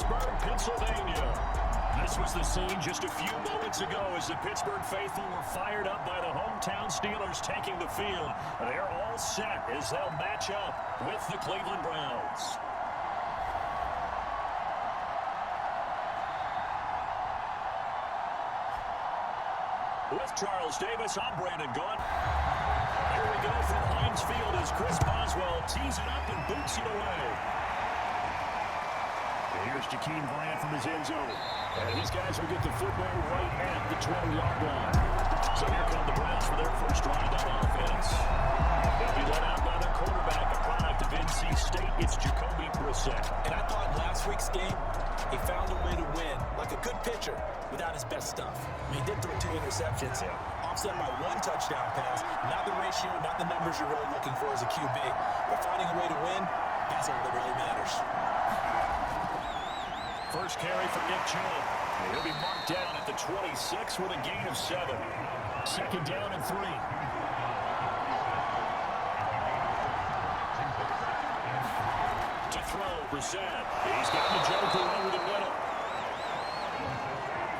Pittsburg, Pennsylvania. This was the scene just a few moments ago as the Pittsburgh faithful were fired up by the hometown Steelers taking the field. They're all set as they'll match up with the Cleveland Browns. With Charles Davis, I'm Brandon Gaunt. Here we go from Heinz Field as Chris Boswell tees it up and boots it away. Here's Jakeem Bryant from his end zone. And these guys will get the football right at the 20-yard line. So here come the Browns for their first drive on offense. They'll be led out by their quarterback, a product of NC State. It's Jacoby Brissett. And I thought last week's game, he found a way to win, like a good pitcher, without his best stuff. I mean, he did throw 2 interceptions, offset by 1 touchdown pass. Not the ratio, not the numbers you're really looking for as a QB. But finding a way to win, that's all that really matters. First carry for Nick Chubb. He'll be marked down at the 26 with a gain of 7. Second down and 3. To throw, Brissett. He's got the joker over the middle.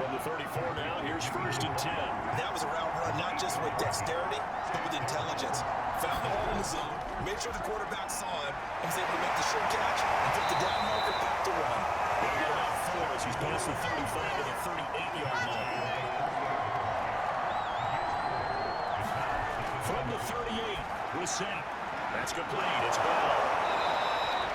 From the 34 now, here's first and 10. That was a route run, not just with dexterity, but with intelligence. Found the hole in the zone, made sure the quarterback saw him, and was able to make the sure catch and put the down marker back to run. He's past the 35 to the 38-yard line. From the 38, Brissett. That's complete. It's Bell.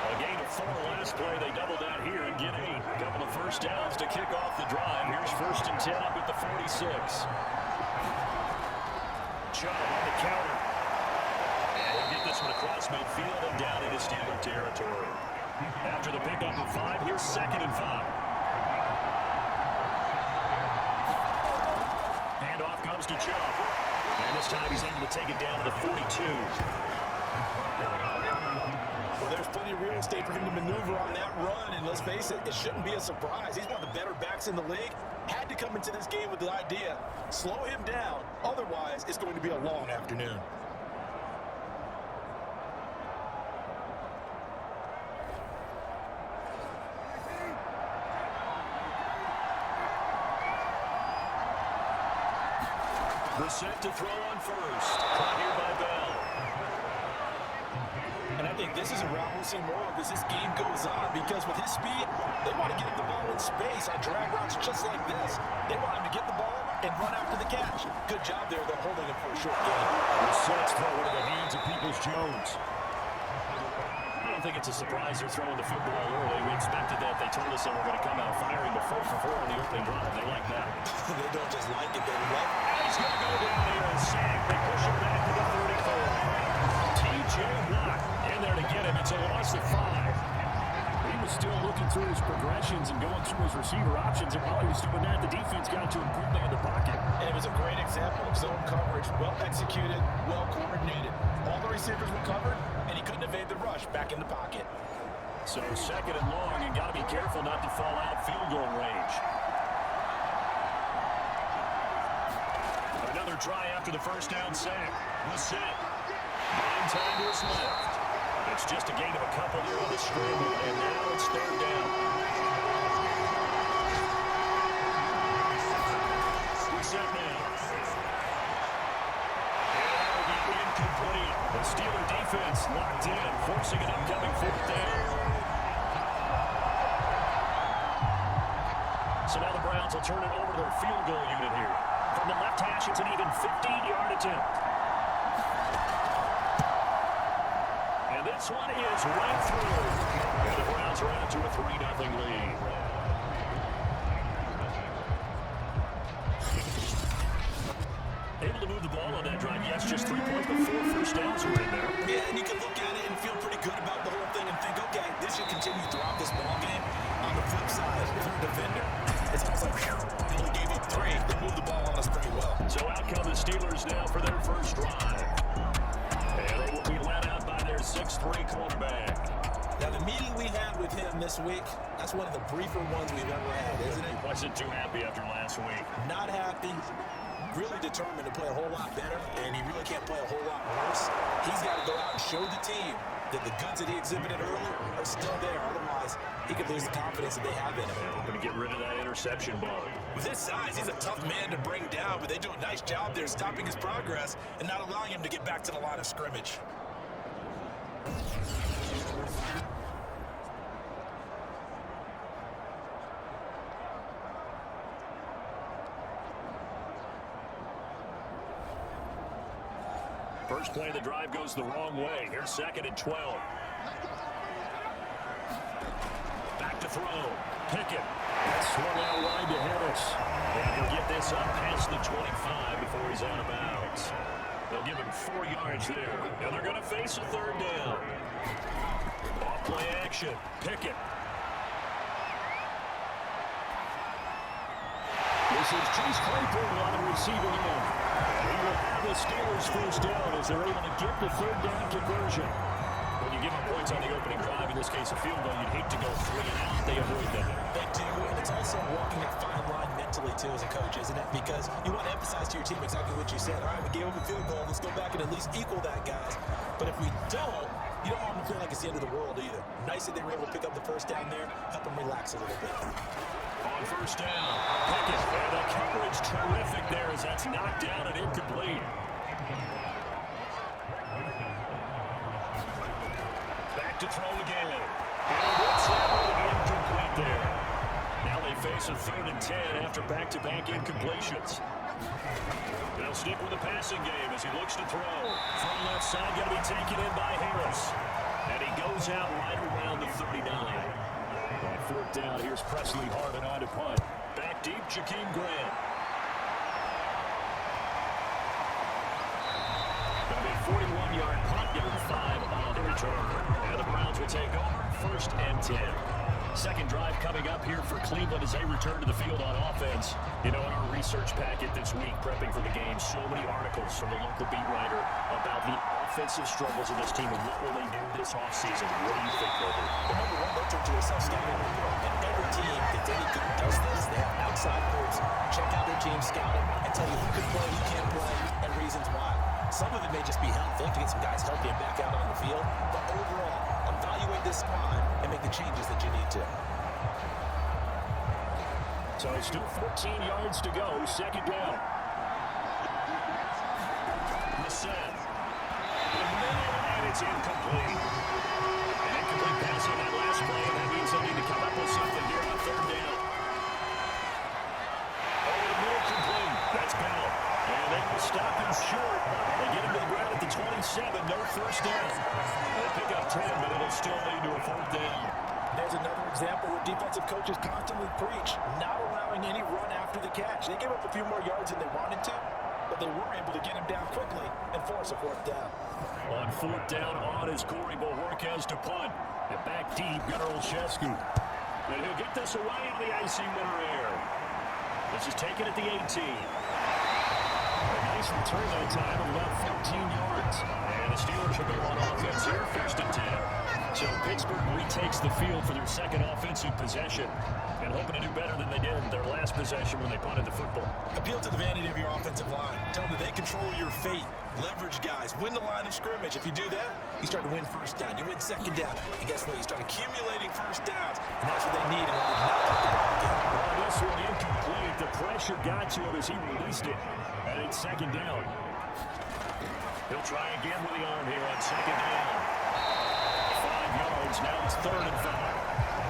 A gain of 4 last play. They double down here and get 8. A couple of first downs to kick off the drive. Here's first and 10 up at the 46. Chubb on the counter. And he'll get this one across midfield and down into Steeler territory. After the pickup of 5, here's second and 5. Handoff comes to Chubb. And this time he's able to take it down to the 42. Well, there's plenty of real estate for him to maneuver on that run. And let's face it, it shouldn't be a surprise. He's one of the better backs in the league. Had to come into this game with the idea, slow him down. Otherwise, it's going to be a long afternoon. Brissett to throw on first. Caught here by Bell. And I think this is a route we'll see more of as this game goes on, because with his speed, they want to get him the ball in space on drag routes just like this. They want him to get the ball and run after the catch. Good job there. They're holding him for a short game. Brissett's throw into the hands of Peoples-Jones. I don't think it's a surprise they're throwing the football early. We expected that. They told us they were going to come out firing the 4 for 4 on the opening drive. They like that. They don't just like it, they love it. He's going to go down here and sack. They push him back to the 34. T.J. Watt in there to get him. It's a loss of 5. He was still looking through his progressions and going through his receiver options. And while he was doing that, the defense got to him quickly in the pocket. And it was a great example of zone coverage. Well executed, well coordinated. All the receivers were covered, and he couldn't evade the rush back in the pocket. So second and long, and got to be careful not to fall out of field goal range. Another try after the first down sack. Brissett. In time to his left. It's just a gain of a couple there on the scramble, and now it's third down. Brissett now. And that'll be incomplete. The Steeler defense locked in, forcing an upcoming fourth down. So now the Browns will turn it over to their field goal unit here. From the left hash, it's an even 15-yard attempt. And this one is right through. And the Browns are out to a 3-0 lead. Able to move the ball on that drive. Yes, just 3 points, but 4 first downs were in there. Yeah, and you can look at it and feel pretty good about the whole thing and think, okay, this should continue throughout this ball game. On the flip side, if you're a defender, it's almost like, they only gave you 3. They moved the ball on us pretty well. So out come the Steelers now for their first drive. And they will be led out by their 6'3 quarterback. Now, the meeting we had with him this week, that's one of the briefer ones we've ever had, isn't it? Wasn't too happy after last week. Not happy. Really determined to play a whole lot better, and he really can't play a whole lot worse. He's got to go out and show the team that the goods that he exhibited early are still there. Otherwise, he could lose the confidence that they have in him. Hoping to get rid of that interception ball. With his size, he's a tough man to bring down, but they do a nice job there stopping his progress and not allowing him to get back to the line of scrimmage. First play of the drive goes the wrong way. Here's 2nd and 12. Back to throw. Pickett. Swung out wide to Harris. And he'll get this up past the 25 before he's out of bounds. They'll give him 4 yards there. And they're going to face a 3rd down. Off play action. Pickett. This is Chase Claypool on the receiving end. He will have the Steelers first down as they're able to get the 3rd down conversion. When you give them points on the opening drive, in this case a field goal, you'd hate to go 3 and out. They avoid that. They do, and it's also walking a fine line mentally, too, as a coach, isn't it? Because you want to emphasize to your team exactly what you said. All right, we gave them a field goal. Let's go back and at least equal that, guys. But if we don't, you don't want them to feel like it's the end of the world either. Nice that they were able to pick up the first down there, help them relax a little bit. On first down, Pickett, and the coverage terrific there as that's knocked down and incomplete. Back to throw again. And it's incomplete there. Now they face a 3rd and 10 after back-to-back incompletions. They'll stick with the passing game as he looks to throw. From left side, going to be taken in by Harris. And he goes out right around the 39. On 4th down, here's Presley Harvin on to punt. Back deep, Jakeem Grant. That'll be a 41-yard punt, given 5 on the return. And the Browns will take over 1st and 10. Second drive coming up here for Cleveland as they return to the field on offense. You know, in our research packet this week, prepping for the game, so many articles from the local beat writer about the offensive struggles of this team and what will they do this offseason. What do you think, Rover? Well, number one, they'll turn to a self-scouting report. And every team that's any good does this. They have outside groups, check out their team, scout it, and tell you who can play, who can't play, and reasons why. Some of it may just be health. They have to get some guys healthy and back out on the field. But overall, evaluate this squad and make the changes that you need to. So it's still 14 yards to go. 2nd down. The set. And it's incomplete. An incomplete pass on that last play, and that means they need to come up with something here on 3rd down. Over the middle, complete. That's Bell. And they will stop him short. They get him to the ground at the 27. No first down. They pick up 10, but it'll still lead to a 4th down. There's another example where defensive coaches constantly preach not allowing any run after the catch. They gave up a few more yards than they wanted to, but they were able to get him down quickly and force a 4th down. On 4th down, on is Corey Bohorquez to punt. And back deep, Gunnar Olszewski. And he'll get this away in the icy winter air. This is taken at the 18. A nice return that time of about 14 yards. And the Steelers will go on offense here, 1st and 10. So Pittsburgh retakes the field for their 2nd offensive possession and hoping to do better than they did in their last possession when they punted the football. Appeal to the vanity of your offensive line. Tell them that they control your fate. Leverage guys. Win the line of scrimmage. If you do that, you start to win 1st down. You win 2nd down. And guess what? You start accumulating 1st downs. And that's what they need in order to not take the ball again. Well, this one incomplete. The pressure got to him as he released it. And it's 2nd down. He'll try again with the arm here on 2nd down. 5 yards. Now it's 3rd and 5.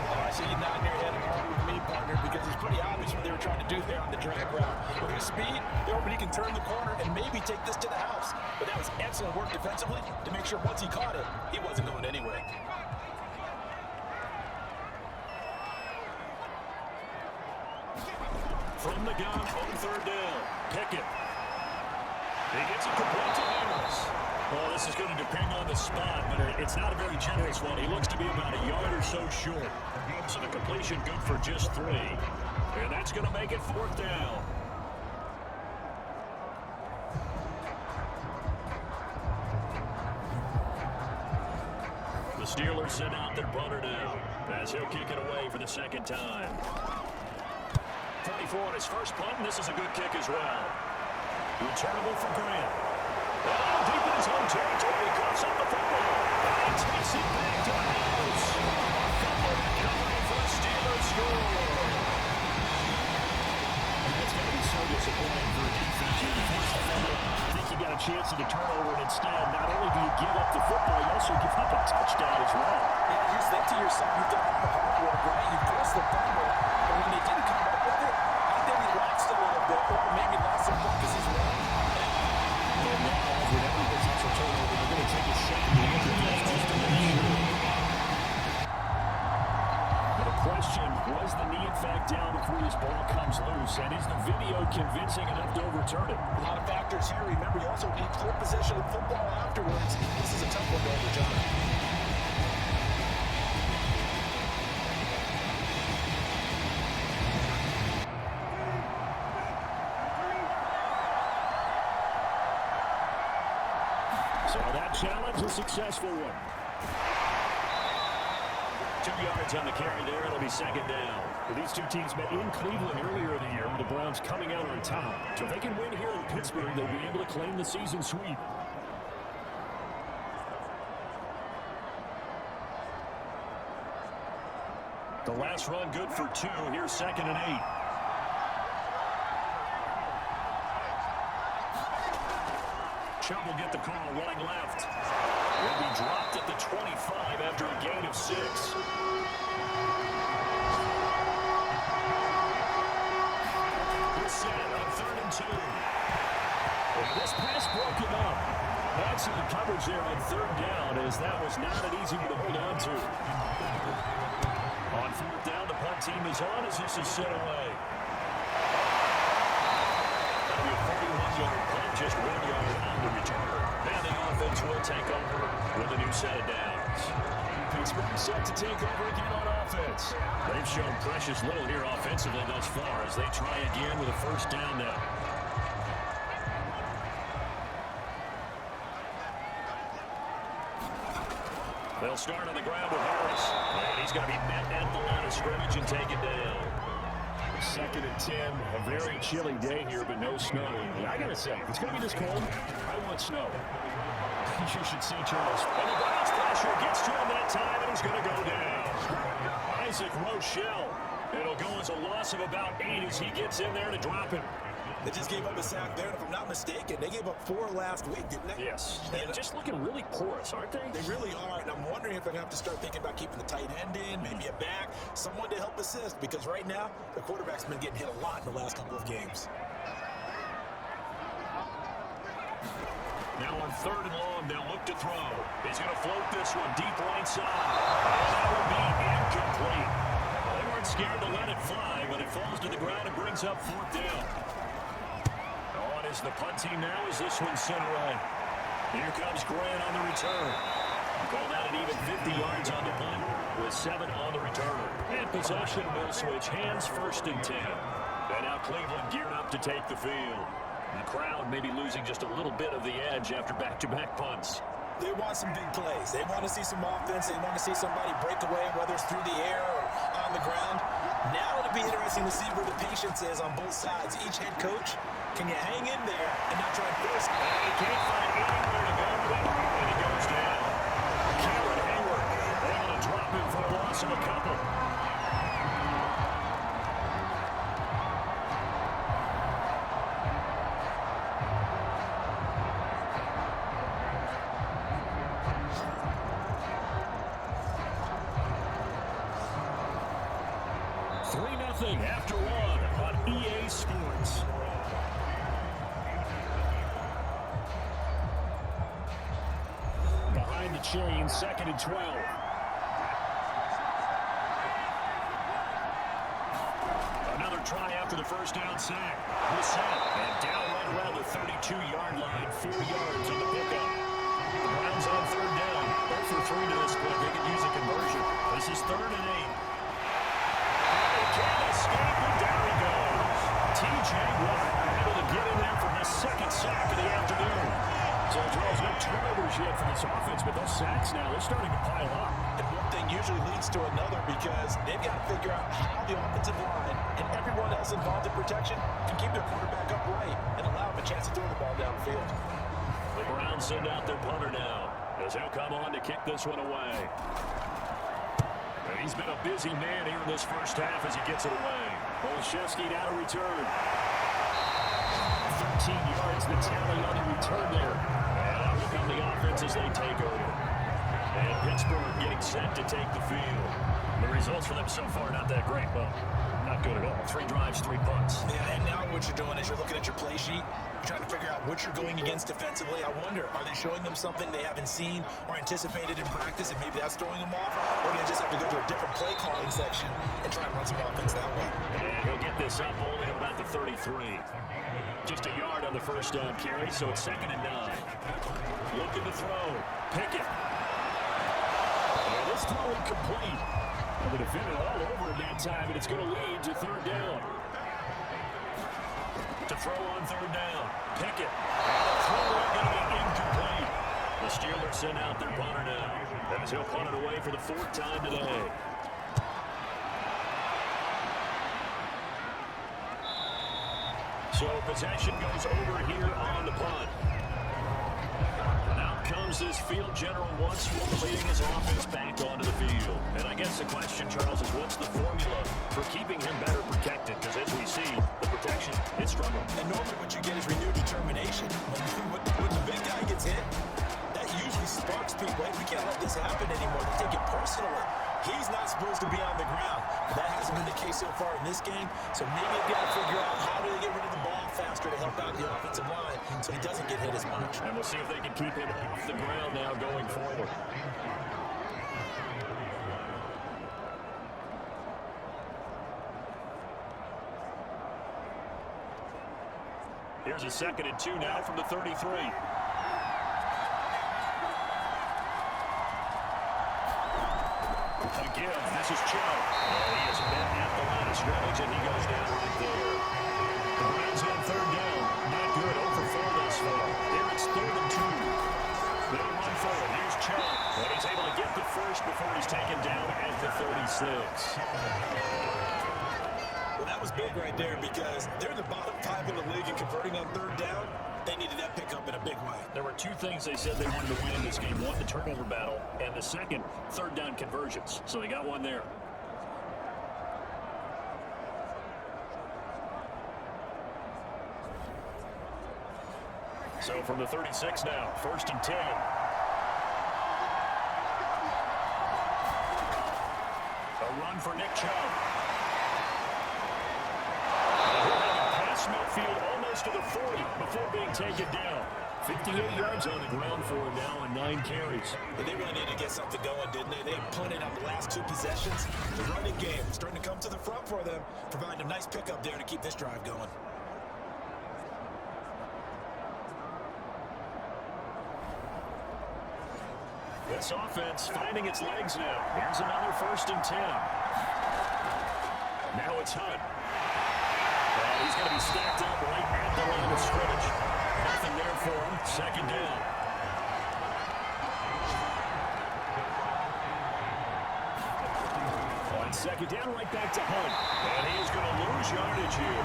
Oh, I see you nodding your head and arguing with me, partner, because it's pretty obvious what they were trying to do there on the drag route. With his speed, they're hoping he can turn the corner and maybe take this to the house. But that was excellent work defensively to make sure once he caught it, he wasn't going anywhere. From the gun on 3rd down. Pickett. He gets it complete to Harris. Well, this is going to depend on the spot, but it's not a very generous one. He looks to be about a yard or so short. So the completion good for just 3. And that's going to make it 4th down. The Steelers send out their punter now as he'll kick it away for the 2nd time. 34 on his first punt, and this is a good kick as well. Returnable for Grant. Oh, deep in his own territory, he coughs up the football. he takes it back to the house. Fumble recovery for a Steelers score. That's got to be so disappointing for a defense. You force the fumble. I think you got a chance at a turnover, and instead, not only do you give up the football, you also give up a touchdown as well. Yeah, you think to yourself, you've done all the hard work, right? You forced the fumble, but when they didn't come up with it, I think they relaxed a little bit, or maybe lost some focus as well. And now, with every potential turnover, they're going to take a second to answer this just to make sure. The question, was the knee in fact down before this ball comes loose? And is the video convincing enough to overturn it? A lot of factors here. Remember, you also need clear possession of football afterwards. This is a tough one to overturn. So that challenge, a successful one. 2 yards on the carry there. It'll be second down. These two teams met in Cleveland earlier in the year with the Browns coming out on top. So if they can win here in Pittsburgh, they'll be able to claim the season sweep. The last run good for 2. Here's 2nd and 8. Chubb will get the call, running left. Will be dropped at the 25 after a gain of 6. He's set on 3rd and 2. And this pass broken up. Excellent coverage there on 3rd down, as that was not an easy one to hold on to. On 4th down, the punt team is on as this is set away. That'll be a 41-yard punt, just 1 yard on the return. And the offense will take over with a new set of downs. Pittsburgh set to take over again on offense. They've shown precious little here offensively thus far as they try again with a 1st down now. They'll start on the ground with Harris. And he's going to be met at the line of scrimmage and taken down. 2nd and 10. A very chilly day here, but no snow. And I got to say, if it's going to be this cold, I want snow. You should see Charles. And the Browns pressure gets to him that time, and he's going to go down. Isaac Rochelle. It'll go as a loss of about 8 as he gets in there to drop him. They just gave up a sack there, and if I'm not mistaken, they gave up 4 last week, didn't they? Yes. And just looking really porous, aren't they? They really are, and I'm wondering if they're going to have to start thinking about keeping the tight end in, maybe a back, someone to help assist, because right now, the quarterback's been getting hit a lot in the last couple of games. Now on 3rd and long, they'll look to throw. He's going to float this one deep right side. And that will be incomplete. They weren't scared to let it fly, but it falls to the ground and brings up 4th down. On is the punt team now as this one's sent away. Here comes Grant on the return. Call that an even 50 yards on the punt with 7 on the return. And possession will switch hands, 1st and 10. And now Cleveland geared up to take the field. The crowd may be losing just a little bit of the edge after back-to-back punts. They want some big plays. They want to see some offense. They want to see somebody break away, whether it's through the air or on the ground. Now it'll be interesting to see where the patience is on both sides. Each head coach, can you hang in there and not try and force it? He can't find anywhere to go, and he goes down. Cameron Hayward able to drop him for a loss of a couple. After 1 on EA Sports. Behind the chain, 2nd and 12. Another try after the 1st down sack. The set and down right around the 32-yard line. 4 yards on the pickup. The Browns on 3rd down. 0 for 3 to this point. They can use a conversion. This is 3rd and 8. Can't escape, and down he goes. T.J. Watt able to get in there for his 2nd sack of the afternoon. So Charles, no turnovers yet for this offense, but those sacks now, they're starting to pile up. And one thing usually leads to another because they've got to figure out how the offensive line and everyone else involved in protection can keep their quarterback upright and allow him a chance to throw the ball downfield. The Browns send out their punter now. as he'll come on to kick this one away. And he's been a busy man here in this first half as he gets it away. Olszewski now to return. 13 yards the tally on the return there. And out will come the offense as they take over. And Pittsburgh getting set to take the field. The results for them so far not that great, but not good at all. 3 drives, 3 punts. Yeah, and now what you're doing is you're looking at your play sheet. You're trying to figure out what you're going against defensively. I wonder, are they showing them something they haven't seen or anticipated in practice, and maybe that's throwing them off? Or do you just have to go to a different play calling section and try and run some offense that way? And he'll get this up only at about the 33. Just a yard on the first down carry, so it's 2nd and 9. Looking to throw. Pickett. And this throw incomplete. And the defender all over it that time, and it's going to lead to 3rd down. To throw on 3rd down. Pickett. Throw going to be incomplete. The Steelers send out their punter now, as he'll punt it away for the 4th time today. So possession goes over here on the punt. And out comes this field general once more, leading his offense back onto the field. And I guess the question, Charles, is what's the formula for keeping him better protected? Because as we see, the protection is struggling. And normally what you get is renewed determination. When the big guy gets hit, that usually sparks people. Hey, we can't let this happen anymore. They take it personally. He's not supposed to be on the ground. That hasn't been the case so far in this game. So maybe they've got to figure out how do they get rid of the ball faster to help out the offensive line so he doesn't get hit as much. And we'll see if they can keep him off the ground now going forward. Here's a 2nd and 2 now from the 33. Again, this is Chubb. He has been at the line of scrimmage, and he goes down right there. The Browns on 3rd down. Not good. Over 4 thus far. Here it's 3rd and 2. They'll run forward. Here's Chubb. And he's able to get the first before he's taken down at the 36. Well, that was big right there because they're in the bottom 5 in the league and converting on 3rd down. They needed that pickup in a big way. There were 2 things they said they wanted to win in this game. One, the turnover battle, and the second, 3rd down conversions. So they got one there. So from the 36 now, 1st and 10. A run for Nick Chubb. Midfield almost to the 40 before being taken down. 58 yards on the ground for him now on 9 carries. But they really needed to get something going, didn't they? They punted on the last 2 possessions. The running game starting to come to the front for them, providing a nice pickup there to keep this drive going. This offense finding its legs now. Here's another 1st and 10. Now it's Hunt. He's going to be stacked up right at the line of scrimmage. Nothing there for him. 2nd down. On 2nd down, right back to Hunt. And he is going to lose yardage here.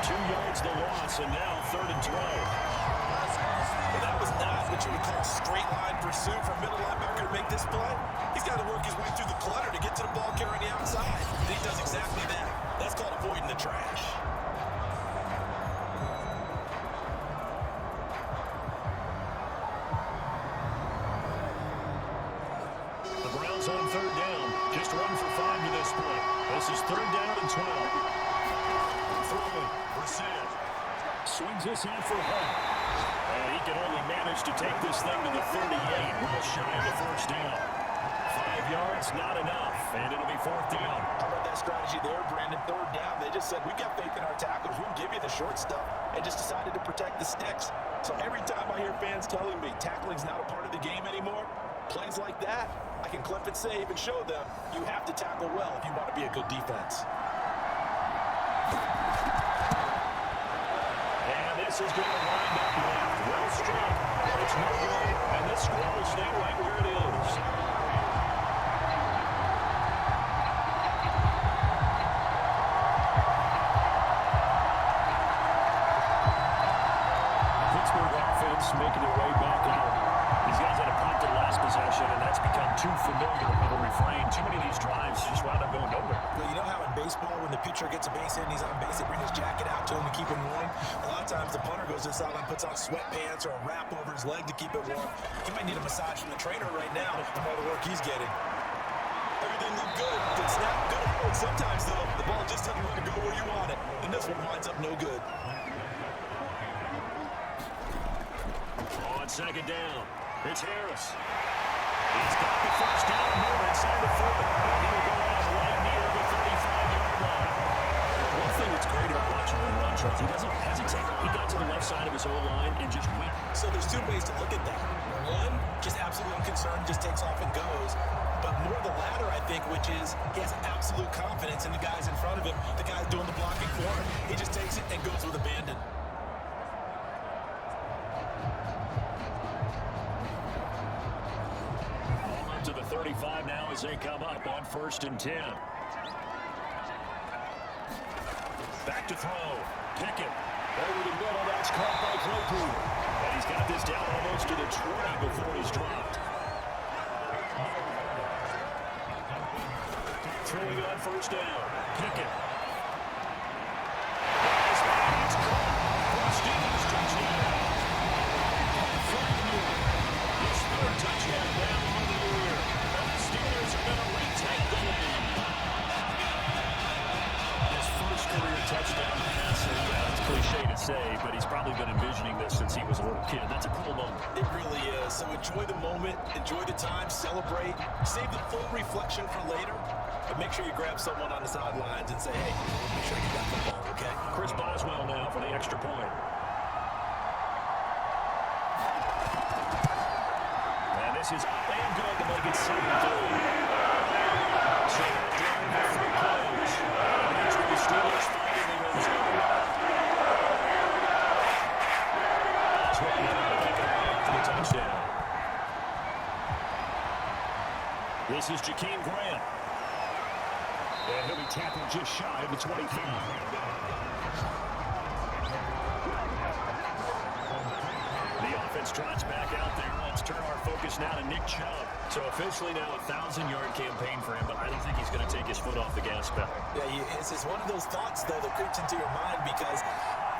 2 yards the loss, and now 3rd and 12. Well, that was not what you would call a straight line pursuit for a middle linebacker to make this play. He's got to work his way through the clutter to get to the ball carrying the outside. And he does exactly that. That's called avoiding the trash. On 3rd down, just 1 for 5 to this point. This is 3rd down and 12. Throwing, Brissett swings this in for Hunt. And he can only manage to take this thing to the 38, well shy of the 1st down. 5 yards, not enough, and it'll be 4th down. How about that strategy there, Brandon? 3rd down, they just said, we got faith in our tackles. We'll give you the short stuff, and just decided to protect the sticks. So every time I hear fans telling me tackling's not a part of the game anymore, plays like that, I can clip and save and show them you have to tackle well if you want to be a good defense. And this is going to wind up left. Well struck. It's no good. And this score will stay right where it is. Pittsburgh offense making their way back out. These guys had a punt the last baseball, when the pitcher gets a base hit and he's on base, they bring his jacket out to him to keep him warm. A lot of times the punter goes to the sideline, puts on sweatpants or a wrap over his leg to keep it warm. He might need a massage from the trainer right now from all the work he's getting. Everything looked good. Good snap, good hold. Sometimes, though, the ball just doesn't want to go where you want it. And this one winds up no good. On second down, it's Harris. He's got the first down move inside the 40. He'll go out right near the 35-yard line. One thing that's great about watching him run, Charles, he doesn't hesitate. He got to the left side of his O-line and just went. So there's two ways to look at that. One, just absolute unconcerned, just takes off and goes. But more the latter, I think, which is he has absolute confidence in the guys in front of him, the guys doing the blocking for him. He just takes it and goes with abandon. To the 35 now as they come up on 1st and 10. Back to throw. Pickett. Over the middle. That's caught by Claypool. And he's got this down almost to the 20 before he's dropped. Throwing on 1st down. Pickett. It's caught. Steelers touchdown. His 3rd touchdown down on the year. The Steelers are going to retake the lead. His first career touchdown pass. It's cliche to say, but he's probably been envisioning this since he was a little kid. That's a cool moment. It really is. So enjoy the moment, enjoy the time, celebrate, save the full reflection for later, but make sure you grab someone on the sidelines and say, hey, make sure you got the ball, okay? Chris Boswell now for the extra point. And this is up and good to make it 7-3. So during the free plays, here's where the Steelers find in the end zone. Boswell now picking up for the touchdown. This is Jakeem Grant. And he'll be tackled just shy of the 25. The offense trots back out there. Let's turn our focus now to Nick Chubb. So officially now a 1,000-yard campaign for him, but I don't think he's going to take his foot off the gas pedal. Yeah, it's one of those thoughts, though, that creeps into your mind because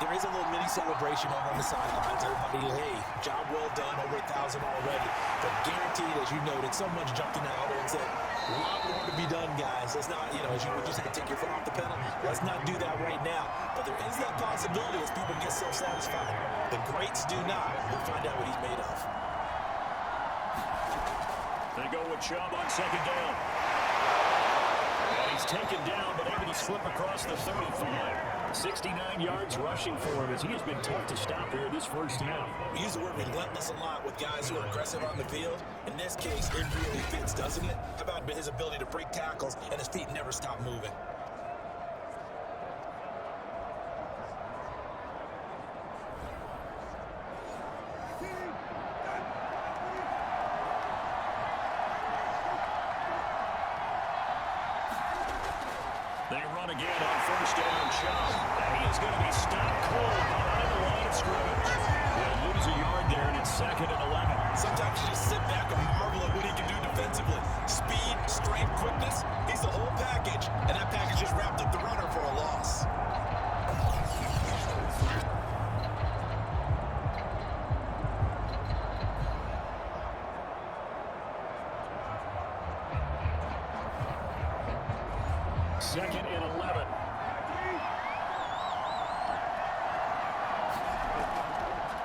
there is a little mini celebration over on the sidelines. Everybody, hey, job well done, over 1,000 already. But guaranteed, as you noted, someone's jumped in the huddle and said, a lot more to be done, guys. Let's not, as you would just say, take your foot off the pedal. Let's not do that right now. But there is that possibility as people get self-satisfied. The greats do not. We'll find out what he's made of. They go with Chubb on second down. And he's taken down, but able to slip across the 35. 69 yards rushing for him as he has been tough to stop here this first half. We use the word relentless a lot with guys who are aggressive on the field. In this case, it really fits, doesn't it? How about his ability to break tackles and his feet never stop moving? They run again on first down. Chubb. And he is going to be stopped cold behind the line of scrimmage. They'll lose a yard there, and it's 2nd and 11. Sometimes you just sit back and marvel at what he can do defensively. Speed, strength, quickness. He's the whole package, and that package just wrapped up the runner for a loss. Second and 11.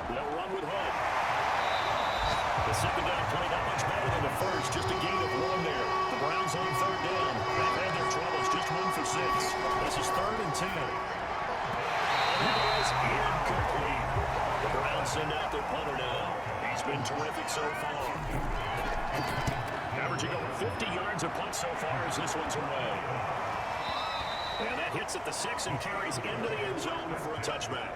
They'll run with hope. The second down play not much better than the first. Just a gain of 1 there. The Browns on third down. They've had their troubles. Just 1 for 6. This is 3rd and 10. It is incomplete. The Browns send out their punter now. He's been terrific so far. Averaging over 50 yards a punt so far as this one's away. And that hits at the 6 and carries into the end zone for a touchback.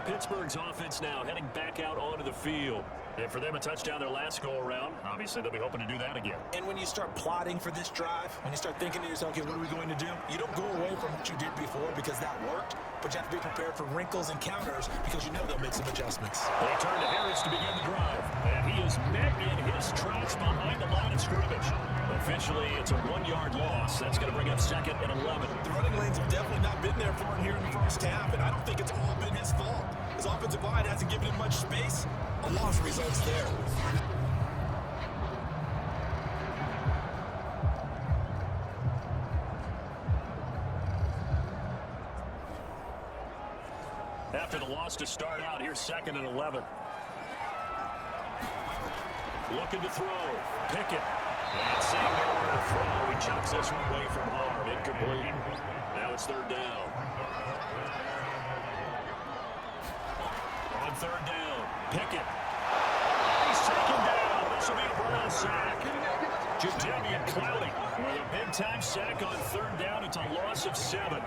Pittsburgh's offense now heading back out onto the field. And for them, a touchdown their last go-around. Obviously, they'll be hoping to do that again. And when you start plotting for this drive, when you start thinking to yourself, okay, what are we going to do? You don't go away from what you did before because that worked, but you have to be prepared for wrinkles and counters because you know they'll make some adjustments. They turn to Harris to begin the drive. And he is met in his tracks behind the line of scrimmage. The officially, it's a 1-yard loss. That's going to bring up 2nd and 11. The running lanes have definitely not been there for him here in the first half, and I don't think it's all been his fault. His offensive line hasn't given him much space. A loss results there. After the loss to start out, here's 2nd and 11. Looking to throw. Pickett. And seeing nowhere to throw, he chucks this one away from harm. Incomplete. Now it's 3rd down. On 3rd down, Pickett. He's taken down. This will be a Brown sack. Jadeveon Clowney with a big-time sack on 3rd down. It's a loss of 7.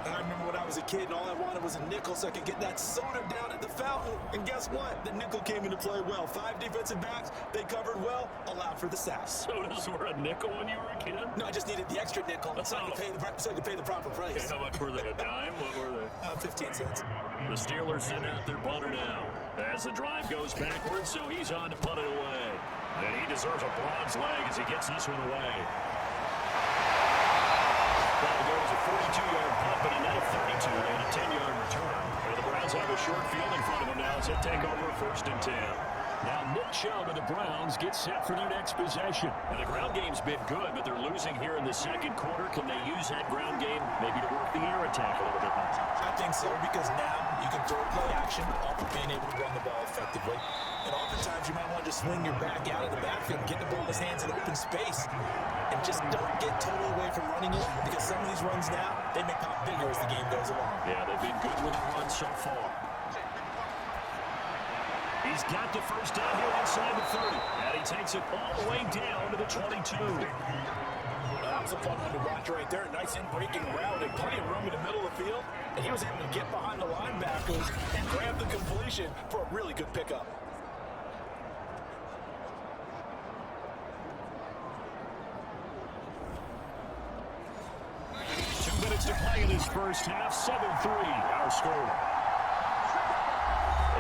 I remember when I was a kid and all I wanted was a nickel so I could get that soda down at the fountain. And guess what? The nickel came into play well. 5 defensive backs, they covered well, allowed for the sacks. Sodas were a nickel when you were a kid? No, I just needed the extra nickel so I could pay the proper price. How much were they, a dime? What were they? 15 cents. The Steelers send out their punter now. As the drive goes backwards, so he's on to punt it away. And he deserves a bronze leg as he gets this one away. That goes a 42-yard punt, but another 32 and a 10-yard return. And the Browns have a short field in front of them now as they take over 1st and 10. Now Nick Chubb and the Browns get set for their next possession. And the ground game's been good, but they're losing here in the 2nd quarter. Can they use that ground game maybe to work the air attack a little bit more? I think so, because now you can throw play action off of being able to run the ball effectively. And oftentimes you might want to just swing your back out of the backfield and get the ball in his hands in open space. And just don't get totally away from running it, because some of these runs now, they may pop bigger as the game goes along. Yeah, they've been good with the run so far. He's got the 1st down here inside the 30. And he takes it all the way down to the 22. That was a fun one to watch right there. Nice in-breaking route and plenty of room in the middle of the field. And he was able to get behind the linebackers and grab the completion for a really good pickup. To play in this first half, 7-3, our score.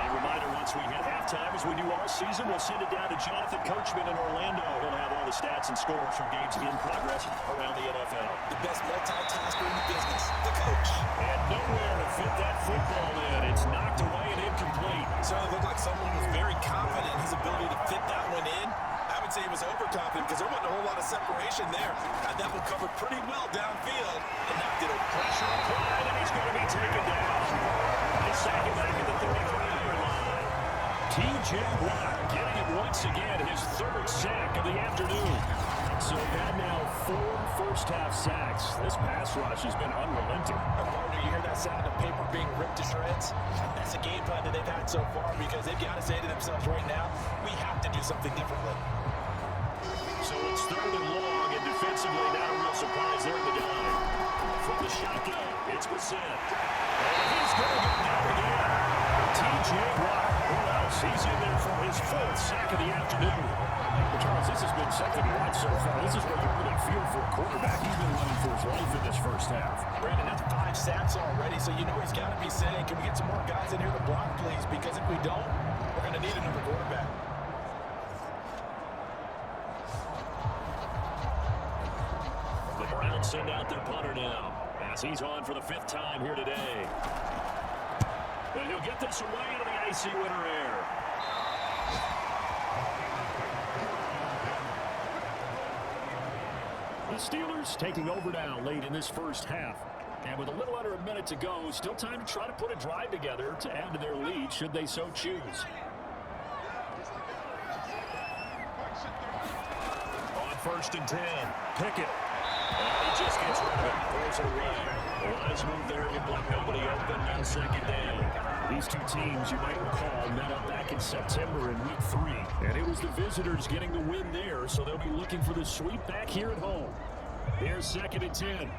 A reminder, once we hit halftime, as we do all season, we'll send it down to Jonathan Coachman in Orlando. He'll have all the stats and scores from games in progress around the NFL. The best multitasker in the business, the coach. And nowhere to fit that football in. It's knocked away and incomplete. So it looked like someone was very confident in his ability to fit that one in. I would say he was overconfident because there wasn't a whole lot of separation there. Had that one covered pretty well downfield and knocked it over. Pressure applied, and he's going to be taken down. They sack him back at the 33-yard line. T.J. Watt getting it once again, his 3rd sack of the afternoon. So that now 4 first-half sacks. This pass rush has been unrelenting. Partner, you hear that sound of paper being ripped to shreds? That's a game plan that they've had so far, because they've got to say to themselves right now, we have to do something differently. So it's 3rd and long, and defensively, not a real surprise there in the dime. From the shotgun, it's Bissett. And he's going to get down again. T.J. Watt, who else? He's in there for his 4th sack of the afternoon. Well, Charles, this has been something to watch so far. This is what you really feel for a quarterback. He's been running for his life in this first half. Brandon, that's 5 sacks already, so you know he's got to be saying, can we get some more guys in here to block, please? Because if we don't, we're going to need another quarterback. The Browns send out their punter now, as he's on for the 5th time here today. And he'll get this away into the icy winter air. The Steelers taking over now late in this first half. And with a little under a minute to go, still time to try to put a drive together to add to their lead should they so choose. On 1st and 10, Pickett. And he just gets rid of it, throws it away. The lines move there, look like nobody open, now 2nd down. These two teams, you might recall, met up back in September in week 3. And it was the visitors getting the win there, so they'll be looking for the sweep back here at home. Here's 2nd and 10.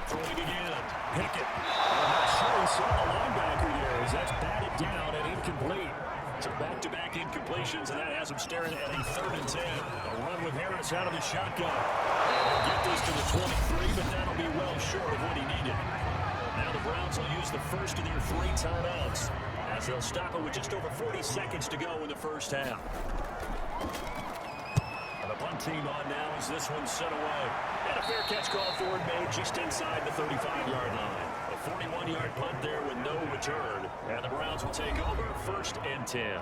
Throwing again. Pickett. I'm not sure he saw the linebacker there as that's batted down and incomplete. So back-to-back incompletions, and that has him staring at a 3rd and 10. A run with Harris out of the shotgun. They'll get this to the 23, but that'll be well short of what he needed. Now the Browns will use the first of their 3 timeouts as they'll stop it with just over 40 seconds to go in the first half. And the punt team on now as this one's set away. And a fair catch call for it made just inside the 35-yard line. A 41-yard punt there with no return. And the Browns will take over 1st and 10.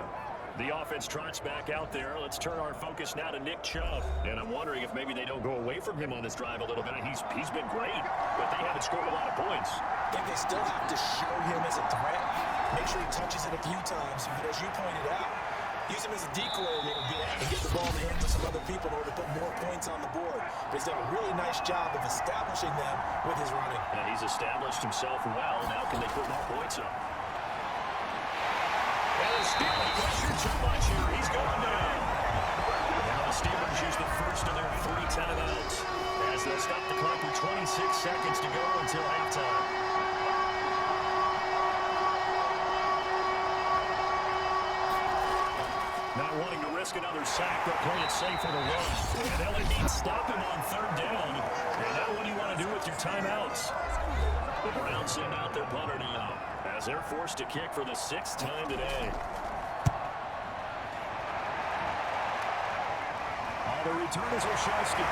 The offense trots back out there. Let's turn our focus now to Nick Chubb. And I'm wondering if maybe they don't go away from him on this drive a little bit. He's been great, but they haven't scored a lot of points. I think they still have to show him as a threat. Make sure he touches it a few times. But as you pointed out, use him as a decoy a little bit and get the ball in the hands of some other people in order to put more points on the board. But he's done a really nice job of establishing them with his running. And he's established himself well. Now can they put more points up? And the Steelers pressure too much here. He's going down. Now the Steelers use the first of their 3 timeouts as they'll stop the clock with 26 seconds to go until halftime. Not wanting to risk another sack, but playing it safe for the run. And they'll indeed stop him on 3rd down. And now what do you want to do with your timeouts? The Browns send out their punter now as they're forced to kick for the 6th time today. The return is Olszewski.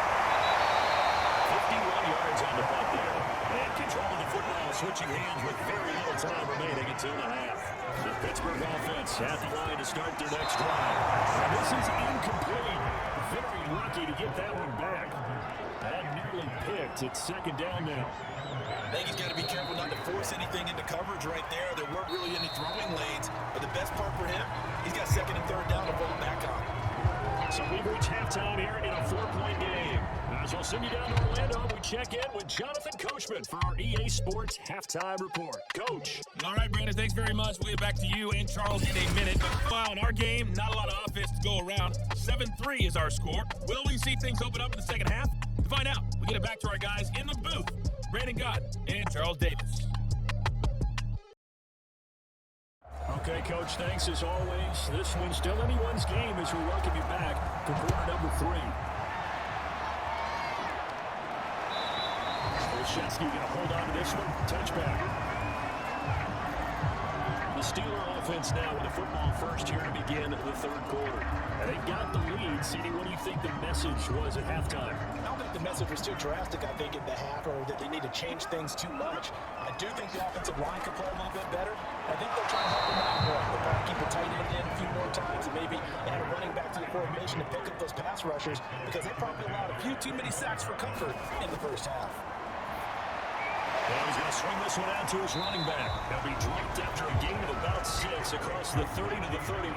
51 yards on the punt there. And control of the football switching hands with very little time remaining at 2.5. The Pittsburgh offense at the line to start their next drive. And this is incomplete. Very lucky to get that one back. And nearly picked. It's 2nd down now. I think he's got to be careful not to force anything into coverage right there. There weren't really any throwing lanes. But the best part for him, he's got 2nd and 3rd down to fall back on. So we've reached halftime here in a 4-point game. As we'll send you down to Orlando, we check in with Jonathan Coachman for our EA Sports Halftime Report. Coach. All right, Brandon, thanks very much. We'll get back to you and Charles in a minute. But wow, in our game, not a lot of offense to go around. 7-3 is our score. Will we see things open up in the second half? To find out, we get it back to our guys in the booth, Brandon Gott and Charles Davis. Okay, Coach, thanks as always. This one's still anyone's game as we welcome you back to quarter number 3. Olszewski going to hold on to this one. Touchback. The Steeler offense now with the football first here to begin the 3rd quarter. And they got the lead. CD, what do you think the message was at halftime? I don't think the message was too drastic, I think, at the half, or that they need to change things too much. I do think the offensive line could play a little bit better. I think they'll try and help them out more. They'll probably keep the tight end in a few more times and maybe add a running back to the formation to pick up those pass rushers because they probably allowed a few too many sacks for comfort in the first half. Well, he's going to swing this one out to his running back. He'll be dropped after a gain of about 6 across the 30 to the 31.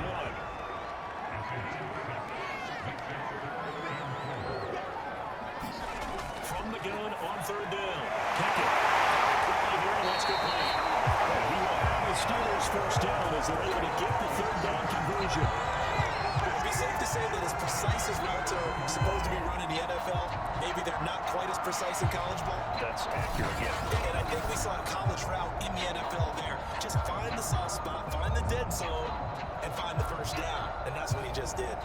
From the gun on 3rd down. Kick it. Quickly here, and let's go play. And he will have the Steelers first down as they're able to get the 3rd down conversion. It would be safe to say that as precise as routes are supposed to be run in the NFL, maybe they're not quite as precise in college ball. That's accurate, yeah. And I think we saw a college route in the NFL there. Just find the soft spot, find the dead zone, and find the first down. And that's what he just did.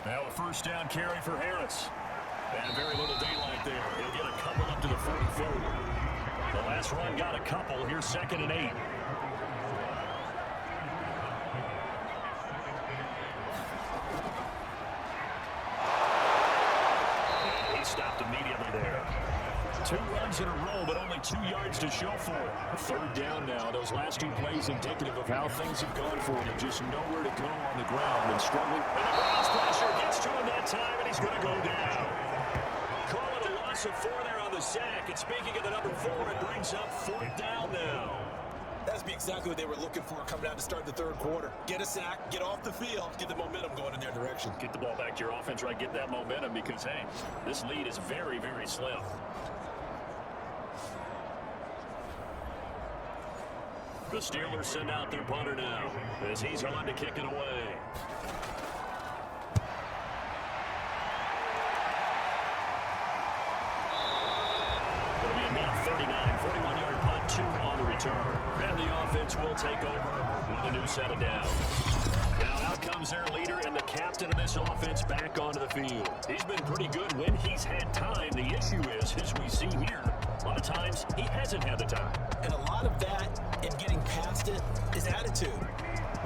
Now a first down carry for Harris. And very little daylight there. He'll get a couple up to the 44. The last run got a couple. Here's 2nd and 8. And he stopped immediately there. 2 runs in a row, but only 2 yards to show for it. 3rd down now. Those last 2 plays indicative of how things have gone for him. Just nowhere to go on the ground and struggling. And the Browns pressure gets to him that time, and he's going to go down. Call it a loss of 4 there on the sack. And speaking of the number 4, it brings up 4th down now. That's exactly what they were looking for coming out to start the 3rd quarter. Get a sack, get off the field, get the momentum going in their direction. Get the ball back to your offense, right? Get that momentum because, hey, this lead is very, very slim. The Steelers send out their punter now as he's on to kick it away. It'll be a neat 41-yard punt, 2 on the return. And the offense will take over with a new set of downs. Now out comes their leader and the captain of this offense back onto the field. He's been pretty good when he's had time. The issue is, as we see here, a lot of times he hasn't had the time. And a lot of that, in getting past it, is attitude.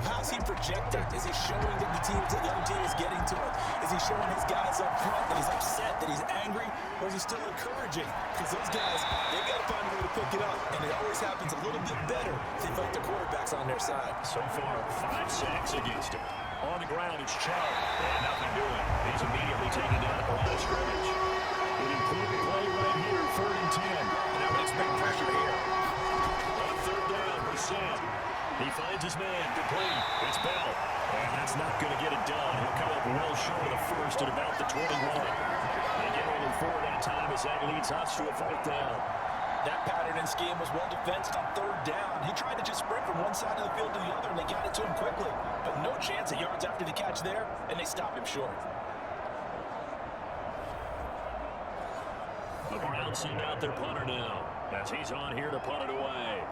How's he projecting? Is he showing that the other team is getting to him? Is he showing his guys up front that he's upset, that he's angry, or is he still encouraging? Because those guys, they've got to find a way to pick it up, and it always happens a little bit better if they've got the quarterbacks on their side. So far, 5 sacks against him. On the ground, it's Chubb, and nothing doing. He's immediately taken down at the line of scrimmage. An important play right here, 3rd and 10. And I would expect pressure here. On 3rd down for Sam. He finds his man, complete. It's Bell. And that's not going to get it done. He'll come up well short of the first at about the 21. They get only 4 that time as that leads us to a 4th down. That pattern and scheme was well defensed on 3rd down. He tried to just sprint from one side of the field to the other, and they got it to him quickly. But no chance of yards after the catch there, and they stopped him short. The Browns send out their punter now, as he's on here to punt it away.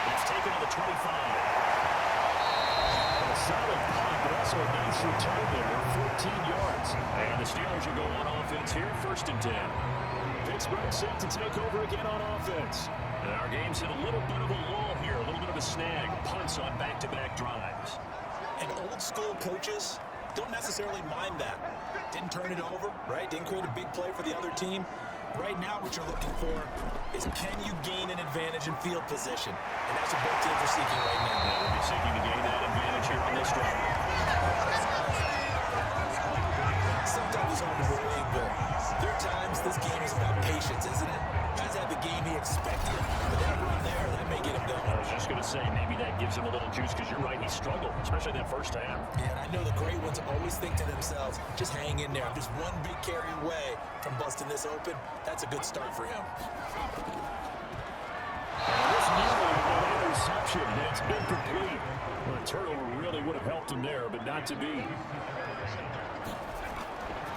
It's taken to the 25. A solid punt, but also a nice return there, 14 yards. And the Steelers will go on offense here, 1st and 10. Pittsburgh set to take over again on offense. And our game's hit a little bit of a lull here, a little bit of a snag. Punts on back-to-back drives. And old-school coaches don't necessarily mind that. Didn't turn it over, right? Didn't create a big play for the other team. Right now, what you're looking for is, can you gain an advantage in field position? And that's what both teams are seeking right now. They'll be seeking to gain that advantage here on this drive. Sometimes it's hard to believe, but there are times this game is about patience, isn't it? Guys have the game he expected, but that run there, that may get him going. I was just going to say, maybe that gives him a little juice, because you're right, he struggled, especially that first half. Yeah, and I know the great ones always think to themselves, just hang in there. I'm just one big carry away from busting this open. That's a good start for him. This nearly an interception, and it's incomplete. Well, a turnover really would have helped him there, but not to be.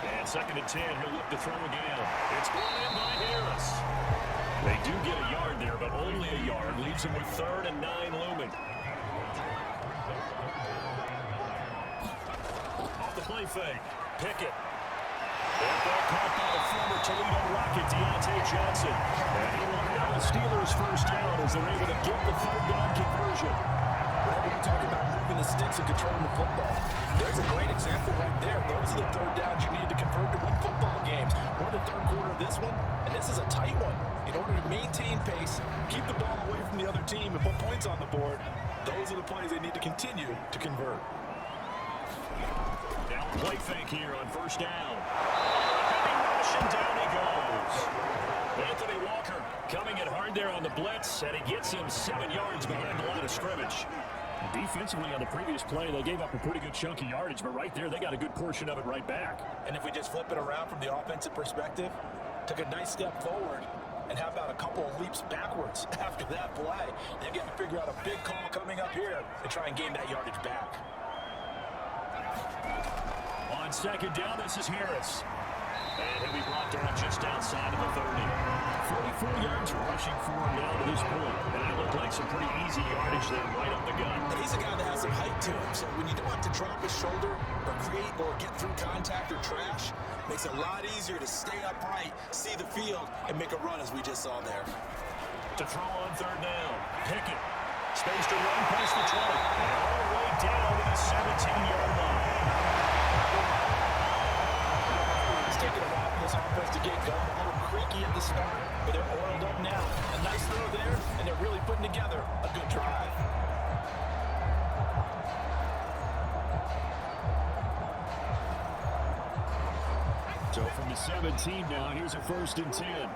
And 2nd and 10, he'll look to throw again. It's brought in by Harris. They do get a yard there, but only a yard. Leaves him with 3rd and 9 looming. Off the play fake. Pickett. That ball caught by the former Toledo Rocket, Deontay Johnson. And he will have the Steelers' first down as they're able to get the 3rd down conversion. Whenever you talk about moving the sticks and controlling the football, there's a great example right there. Those are the 3rd downs you need to convert to win football games. We're in the 3rd quarter of this one, and this is a tight one. In order to maintain pace, keep the ball away from the other team, and put points on the board, those are the plays they need to continue to convert. Now play fake here on 1st down. Heavy rush, and down he goes. Anthony Walker coming in hard there on the blitz, and he gets him 7 yards behind the line of scrimmage. Defensively on the previous play, they gave up a pretty good chunk of yardage, but right there, they got a good portion of it right back. And if we just flip it around from the offensive perspective, took a nice step forward, and how about a couple of leaps backwards after that play? They've got to figure out a big call coming up here and try and gain that yardage back. On 2nd down, this is Harris. And he'll be brought down just outside of the 30. 44 yards rushing for him now to this point. And it looked like some pretty easy yardage there right up the gut. And he's a guy that has some height to him, so when you don't have to drop his shoulder or create or get through contact or trash, makes it a lot easier to stay upright, see the field, and make a run as we just saw there. To throw on 3rd down. Pickett. Space to run past the 20. And all the way down to the 17-yard line. It's taking a while for this offense to get going. A little creaky at the start, but they're oiled up now. A nice throw there, and they're really putting together a good drive. So from the 17 now, here's a 1st and 10.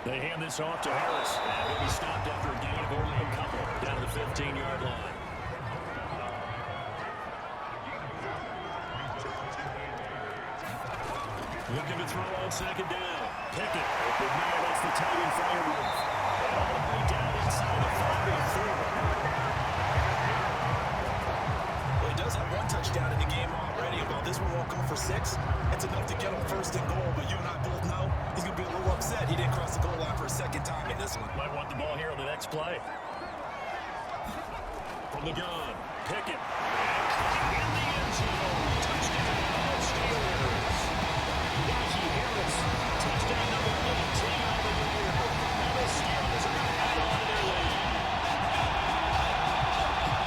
They hand this off to Harris. And he'll be stopped after a gain of only a couple down to the 15-yard line. Looking to throw on 2nd down. Pickett. Open man, that's the tight end Firewolf. All the way down inside the 5-4. Well, he does have one touchdown in the game already, about this one won't go for 6. It's enough to get him first and goal, but you and I both know he's going to be a little upset he didn't cross the goal line for a second time in this one. Might want the ball here on the next play. From the gun, Pickett. In the end zone. Touchdown, Steelers. Najee Harris. Touchdown number 18 on the year. And the Steelers are going to add on to their lead.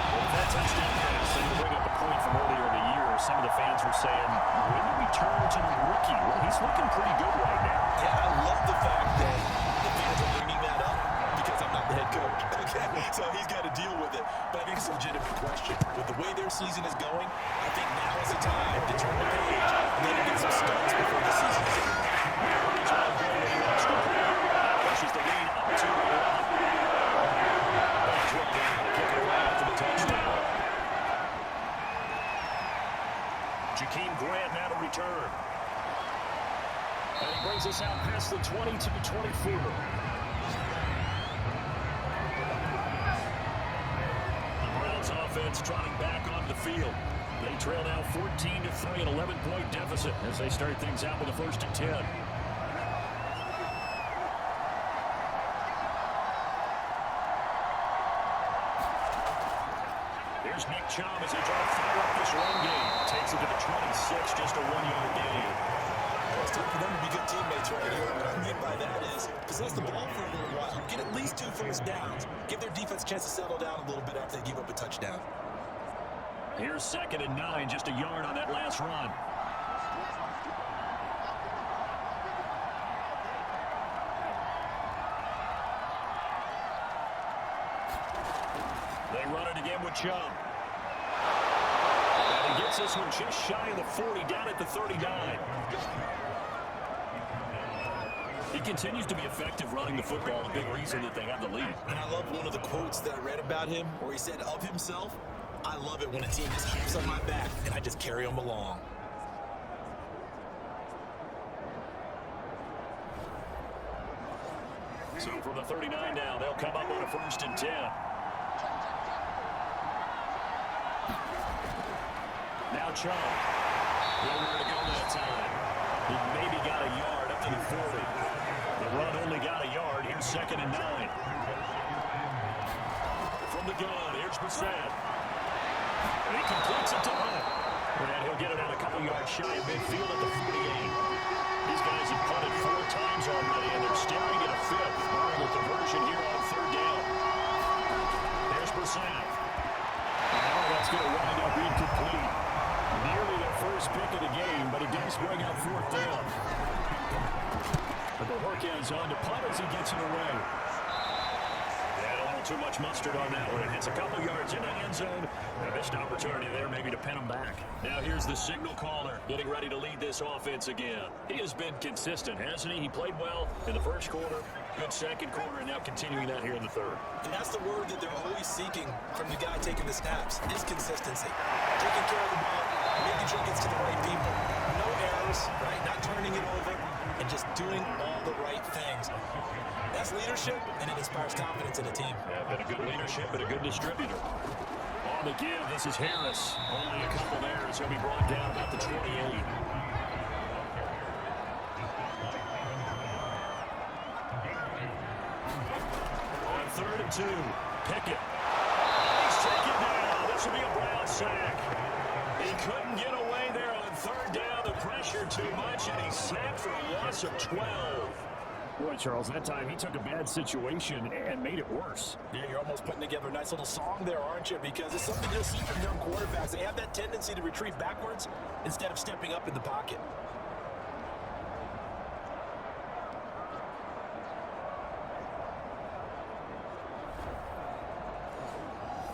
With that touchdown pass, and to bring up a point from earlier in the year, some of the fans were saying, when do we turn to the rookie? Well, he's looking pretty good right now. Yeah, I love the fact that the fans are bringing that up because I'm not the head coach. Okay, so he's got to deal with it. But I think it's a legitimate question. With the way their season is going, I think now is the time to turn the page and then get some starts before the season is over. Pushes the lead up to 11. Back 12 down, kick it right for the touchdown. Jakeem Grant now to return. And he brings us out past the 20 to the 24. Offense trotting back onto the field. They trail now 14-3, an 11-point deficit as they start things out with a 1st and 10. Here's Nick Chubb as they try to fire up this run game. Takes it to the 26, just a 1-yard gain. It's time for them to be good teammates right here. What I mean by that is possess the ball for a little while, get at least 2 first downs, give their defense a chance to settle down a little bit after they give up a touchdown. Here's 2nd and 9, just a yard on that last run. They run it again with Chubb. And he gets this one just shy of the 40, down at the 39. He continues to be effective running the football, a big reason that they have the lead. And I love one of the quotes that I read about him where he said of himself, I love it when a team just hops on my back and I just carry them along. So from the 39 now, they'll come up on a 1st and 10. Now Chubb. Nowhere to go that time. He maybe got a yard up to the 40. The run only got a yard. Here's 2nd and 9. From the gun, here's Brissett. And he completes it to Hunt. And he'll get it out a couple yards shy of midfield at the 48. These guys have punted 4 times already, and they're staring at a 5th. Barring a conversion here on 3rd down. There's Brissett. Now that's going to wind up being complete. Nearly their first pick of the game, but he does bring up 4th down. But the work ends on to punt as he gets it away. Yeah, a little too much mustard on that one. It hits a couple yards in the end zone. A missed opportunity there maybe to pin him back. Now here's the signal caller getting ready to lead this offense again. He has been consistent, hasn't he? He played well in the 1st quarter, good 2nd quarter, and now continuing that here in the 3rd. And that's the word that they're always seeking from the guy taking the snaps, is consistency. Taking care of the ball, making sure it gets to the right people. No errors, right? Not turning it over, and just doing all the right things. That's leadership, and it inspires confidence in a team. Yeah, been a good leadership and a good distributor. On the give, this is Harris. Only a couple there as he'll be brought down about the 28. On 3rd and 2, Pickett. He's taken down. This will be a Brown sack. He couldn't get away there on 3rd down. The pressure too much, and he's sacked for a loss of 12. Boy, Charles, that time he took a bad situation and made it worse. Yeah, you're almost putting together a nice little song there, aren't you? Because it's something you'll see from young quarterbacks. They have that tendency to retreat backwards instead of stepping up in the pocket.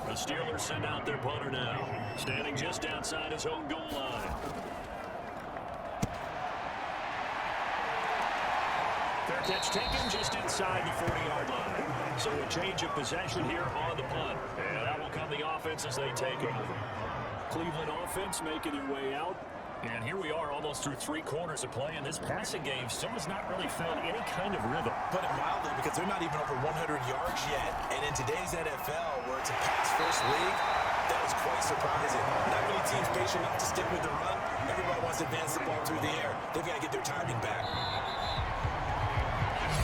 The Steelers send out their punter now, standing just outside his own goal line. Fair catch taken just inside the 40-yard line. So a change of possession here on the punt. And that will come the offense as they take over. Cleveland offense making their way out. And here we are almost through 3 quarters of play, and this passing game still has not really found any kind of rhythm. Put it mildly, because they're not even over 100 yards yet. And in today's NFL, where it's a pass-first league, that is quite surprising. Not many team's patient enough to stick with the run. Everybody wants to advance the ball through the air. They've got to get their timing back.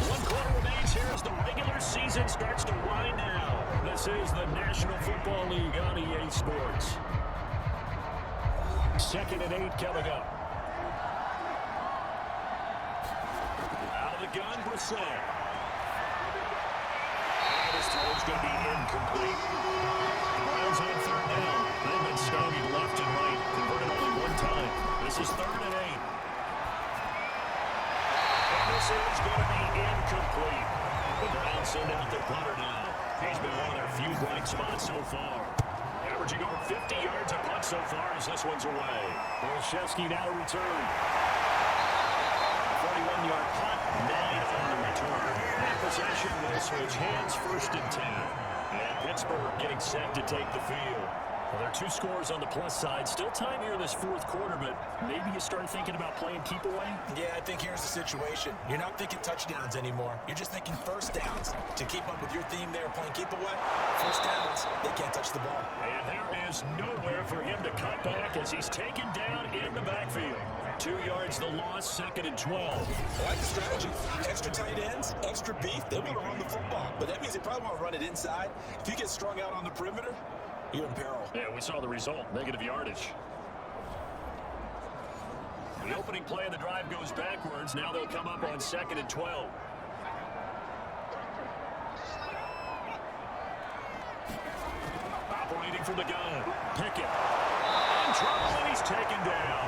1 quarter remains here as the regular season starts to wind down. This is the National Football League on EA Sports. 2nd and 8 coming up. Out of the gun, Brissett. This throw's going to be incomplete. Browns on 3rd down. They've been stymied left and right. Converted only 1 time. This is 3rd and 8. And this is going to be incomplete. The Browns send out their punter now. He's been one of their few bright spots so far. Averaging over 50 yards a punt so far as this one's away. Olszewski now to return. 41-yard punt, 9 on the return. That possession will switch hands, 1st and 10. And Pittsburgh getting set to take the field. Well, there are 2 scores on the plus side. Still time here in this 4th quarter, but maybe you start thinking about playing keep away? Yeah, I think here's the situation. You're not thinking touchdowns anymore. You're just thinking first downs. To keep up with your theme there, playing keep away, first downs, they can't touch the ball. And there is nowhere for him to cut back as he's taken down in the backfield. 2 yards the loss, 2nd and 12. I like the strategy. Extra tight ends, extra beef, they want to run the football. But that means they probably want to run it inside. If you get strung out on the perimeter, you're in peril. Yeah, we saw the result, negative yardage. The opening play of the drive goes backwards. Now they'll come up on 2nd and 12. Operating from the gun. Pickett. In trouble, and he's taken down.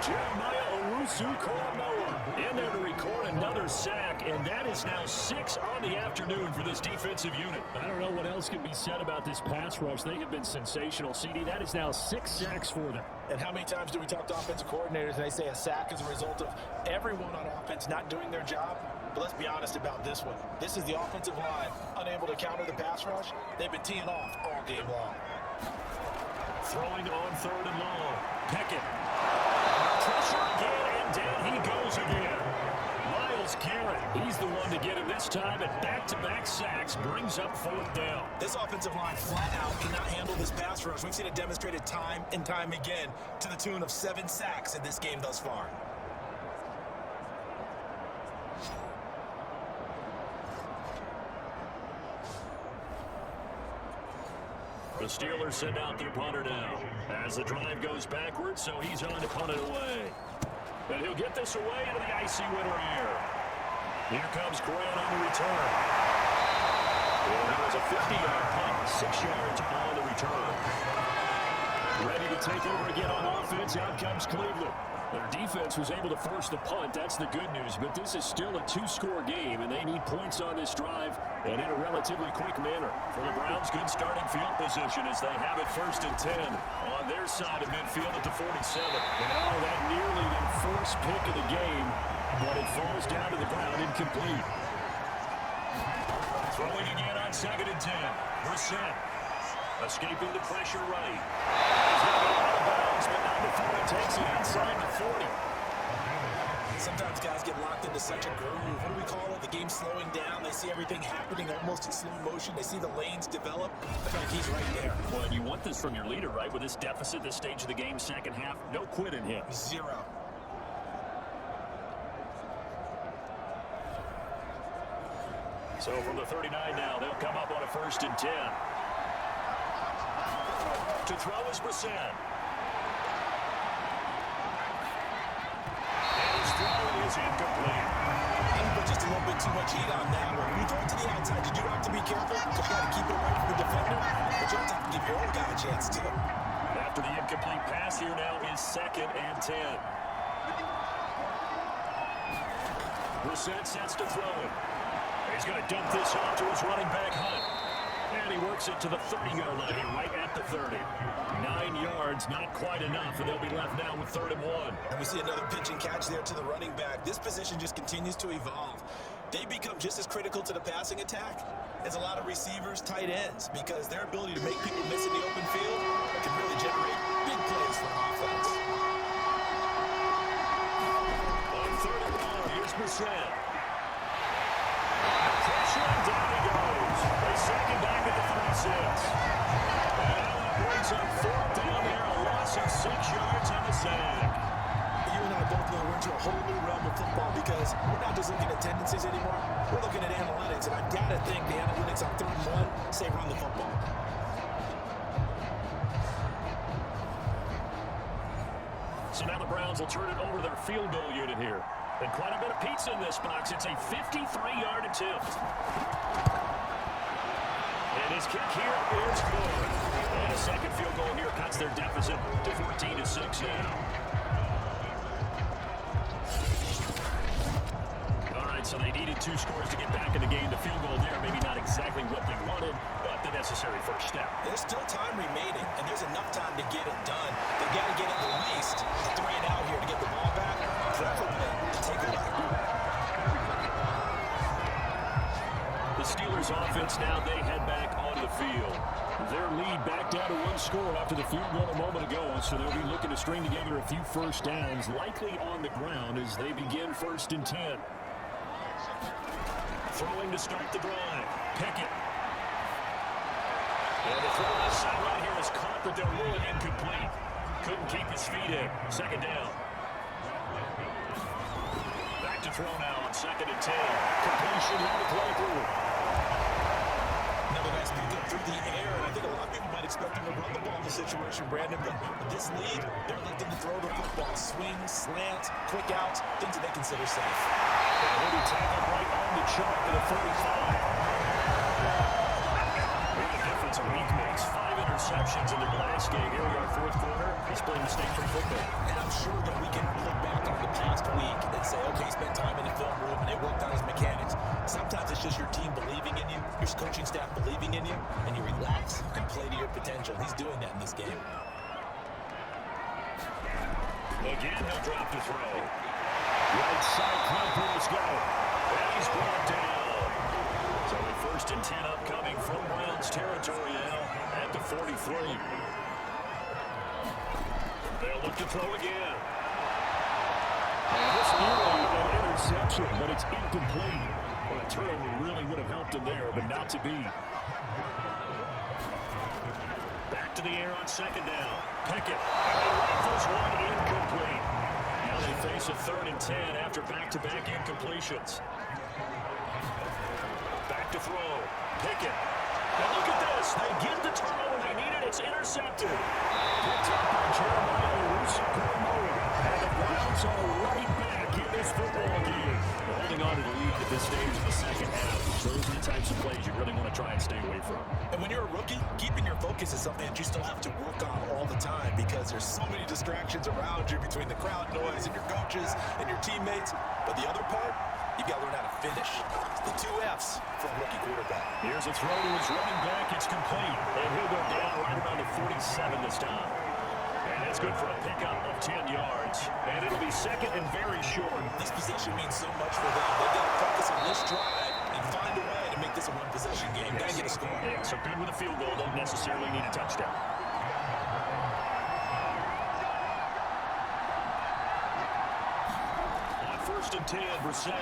Jeremiah Owusu-Koramoah in there to record another sack, and that is now 6 on the afternoon for this defensive unit. I don't know what else can be said about this pass rush. They have been sensational. CD, that is now 6 sacks for them. And how many times do we talk to offensive coordinators and they say a sack is a result of everyone on offense not doing their job? But let's be honest about this one. This is the offensive line unable to counter the pass rush. They've been teeing off all game long. Throwing on 3rd and long. Pickett. Pressure again, and down he goes again. Myles Garrett, he's the one to get him this time, and back-to-back sacks brings up 4th down. This offensive line flat out cannot handle this pass rush. We've seen it demonstrated time and time again to the tune of 7 sacks in this game thus far. The Steelers send out their punter now as the drive goes backwards, so he's on to punt it away. And he'll get this away into the icy winter air. Here comes Grant on the return. And that was a 50-yard punt, 6 yards on the return. Ready to take over again on offense. Out comes Cleveland. Their defense was able to force the punt. That's the good news. But this is still a 2-score game, and they need points on this drive and in a relatively quick manner. For the Browns, good starting field position as they have it 1st and 10 on their side of midfield at the 47. Now that nearly the first pick of the game, but it falls down to the ground incomplete. Throwing again on 2nd and 10. Brissett escaping the pressure right. He's going to go out of bounds, but now before he takes it inside the 40. Sometimes guys get locked into such a groove. What do we call it? The game slowing down. They see everything happening almost in slow motion. They see the lanes develop. I feel like he's right there. Well, and you want this from your leader, right? With this deficit, this stage of the game, 2nd half, no quit in him. 0. So from the 39 now, they'll come up on a 1st and 10. To throw is Brissett. And his throw is incomplete. I put just a little bit too much heat on that one. When you throw it to the outside, you do have to be careful. You got to keep it away from the defender, but you have to give your own guy a chance too. After the incomplete pass, here now is 2nd and 10. Brissett sets to throw it. He's going to dump this off to his running back, Hunt. And he works it to the 30-yard line, right at the 30. 9 yards, not quite enough, and they'll be left now with 3rd and 1. And we see another pitch and catch there to the running back. This position just continues to evolve. They become just as critical to the passing attack as a lot of receivers, tight ends, because their ability to make people miss in the open field can really generate big plays for an offense. On 3rd and 1, here's Brissett. Pressure, and down he goes. They sack him back at the 36. And now that brings up 4th down there, a loss of 6. yards on the sack. You and I both know we're into a whole new realm of football because we're not just looking at tendencies anymore. We're looking at analytics, and I've got to think the analytics on 3rd and 1 say run the football. So now the Browns will turn it over to their field goal unit here. And quite a bit of pizza in this box. It's a 53-yard attempt. And his kick here is good. And a second field goal here cuts their deficit to 14-6 now. All right, so they needed 2 scores to get back in the game. The field goal there, maybe not exactly what they wanted, but the necessary first step. There's still time remaining, and there's enough time to get it done. They've got to get at least a 3 and out here to get the ball back, preferably to take a lead. The Steelers offense now, they head back onto the field. Their lead back down to 1 score after the field goal a moment ago, so they'll be looking to string together a few first downs, likely on the ground as they begin 1st and 10. Throwing to start the drive. Pickett. And the throw on the sideline here is caught, but they'll rule it incomplete. Couldn't keep his feet in. 2nd down. Back to throw now on 2nd and 10. Completion on the play through. Another nice pick up through the air, and I think a lot of people might expect him to run the ball in this situation, Brandon, but with this lead, they're looking to throw the football. Swing, slant, quick outs, things that they consider safe. And he'll be tackled right on the chalk to the 35. What a difference a week makes. 5 interceptions in their last game. Here we are, 4th quarter. He's playing mistake-free football. And I'm sure that we can look back on the past week and say, okay, he spent time in the film room and they worked on his mechanics. Sometimes it's just your team believing in you, your coaching staff believing in you, and you relax and play to your potential. He's doing that in this game. Again, he'll drop to throw. Right side, Claypool's got it. And he's brought down. So a 1st and 10 upcoming from Browns territory now at the 43. They'll look to throw again. And this nearly an interception, but it's incomplete. Well, a turnover really would have helped him there, but not to be. Back to the air on 2nd down. Pickett. And he rifles one incomplete. Now they face a 3rd and 10 after back-to-back incompletions. Back to throw. Pickett. Now look at this. They get the turnover they needed. It's intercepted. Picked up by Jeremiah Owusu-Koramoah. And the Browns are right back in this football game. Holding on to the lead at this stage of the 2nd half. Those are the types of plays you really want to try and stay away from. And when you're a rookie, keeping your focus is something that you still have to work on all the time because there's so many distractions around you between the crowd noise and your coaches and your teammates. But the other part, you've got to learn how to finish. It's the 2 F's for a rookie quarterback. Here's a throw to his running back. It's complete. And he'll go down right around the 47 this time. And that's good for a pickup of 10 yards. And it'll be 2nd and very short. This possession means so much for them. They've got to focus on this drive and find a way to make this a 1-possession game. Got to get a score. Yeah, so good with a field goal. Don't necessarily need a touchdown. On 1st and 10, Brissett.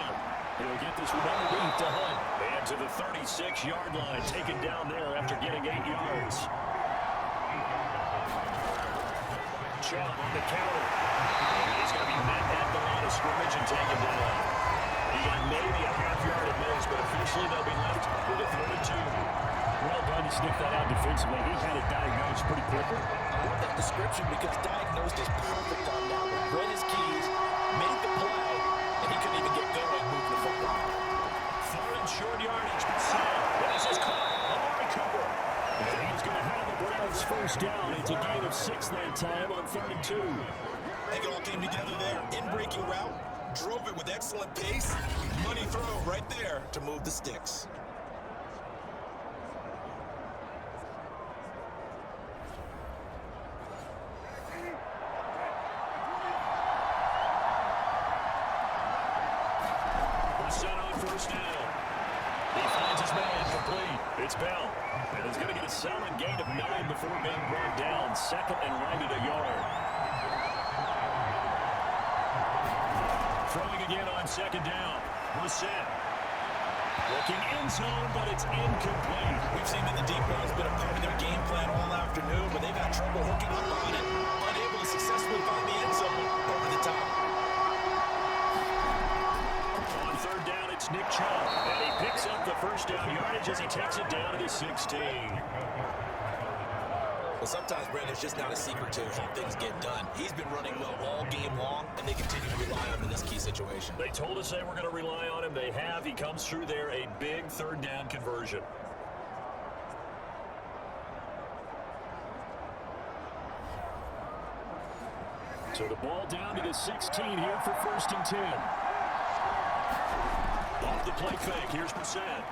He'll get this one underneath to Hunt. And to the 36-yard line, taken down there after getting 8 yards. Chubb on the counter. And he's going to be met at the line of scrimmage and taken down. He got maybe a half-yard at most, but officially they'll be left with a 3rd and 2. Well done to sniff that out defensively. He had it diagnosed pretty quickly. I love that description because diagnosed is perfect on that one. Read his keys, made the play, and he couldn't even get going moving the football. 3rd and short yardage. This is caught. Amari Cooper. And he's going to have the Browns 1st down. It's a gain of 6 that time on 3rd and 2. I think it all came together there. In-breaking route, drove it with excellent pace. Money throw right there to move the sticks. Set on 1st down. He finds his man complete. It's Bell. And he's going to get a solid gain of 9 before being brought down. 2nd and right at a yard. Throwing again on 2nd down. Brissett. Looking in zone, but it's incomplete. We've seen that the deep ball's been a part of their game plan all afternoon, but they've had trouble hooking up on it. Unable to first down yardage as he takes it down to the 16. Well, sometimes, Brandon, it's just not a secret to how things get done. He's been running well all game long, and they continue to rely on him in this key situation. They told us they were going to rely on him. They have. He comes through there, a big third down conversion. So the ball down to the 16 here for 1st and 10. Off the play fake. Here's Brissett.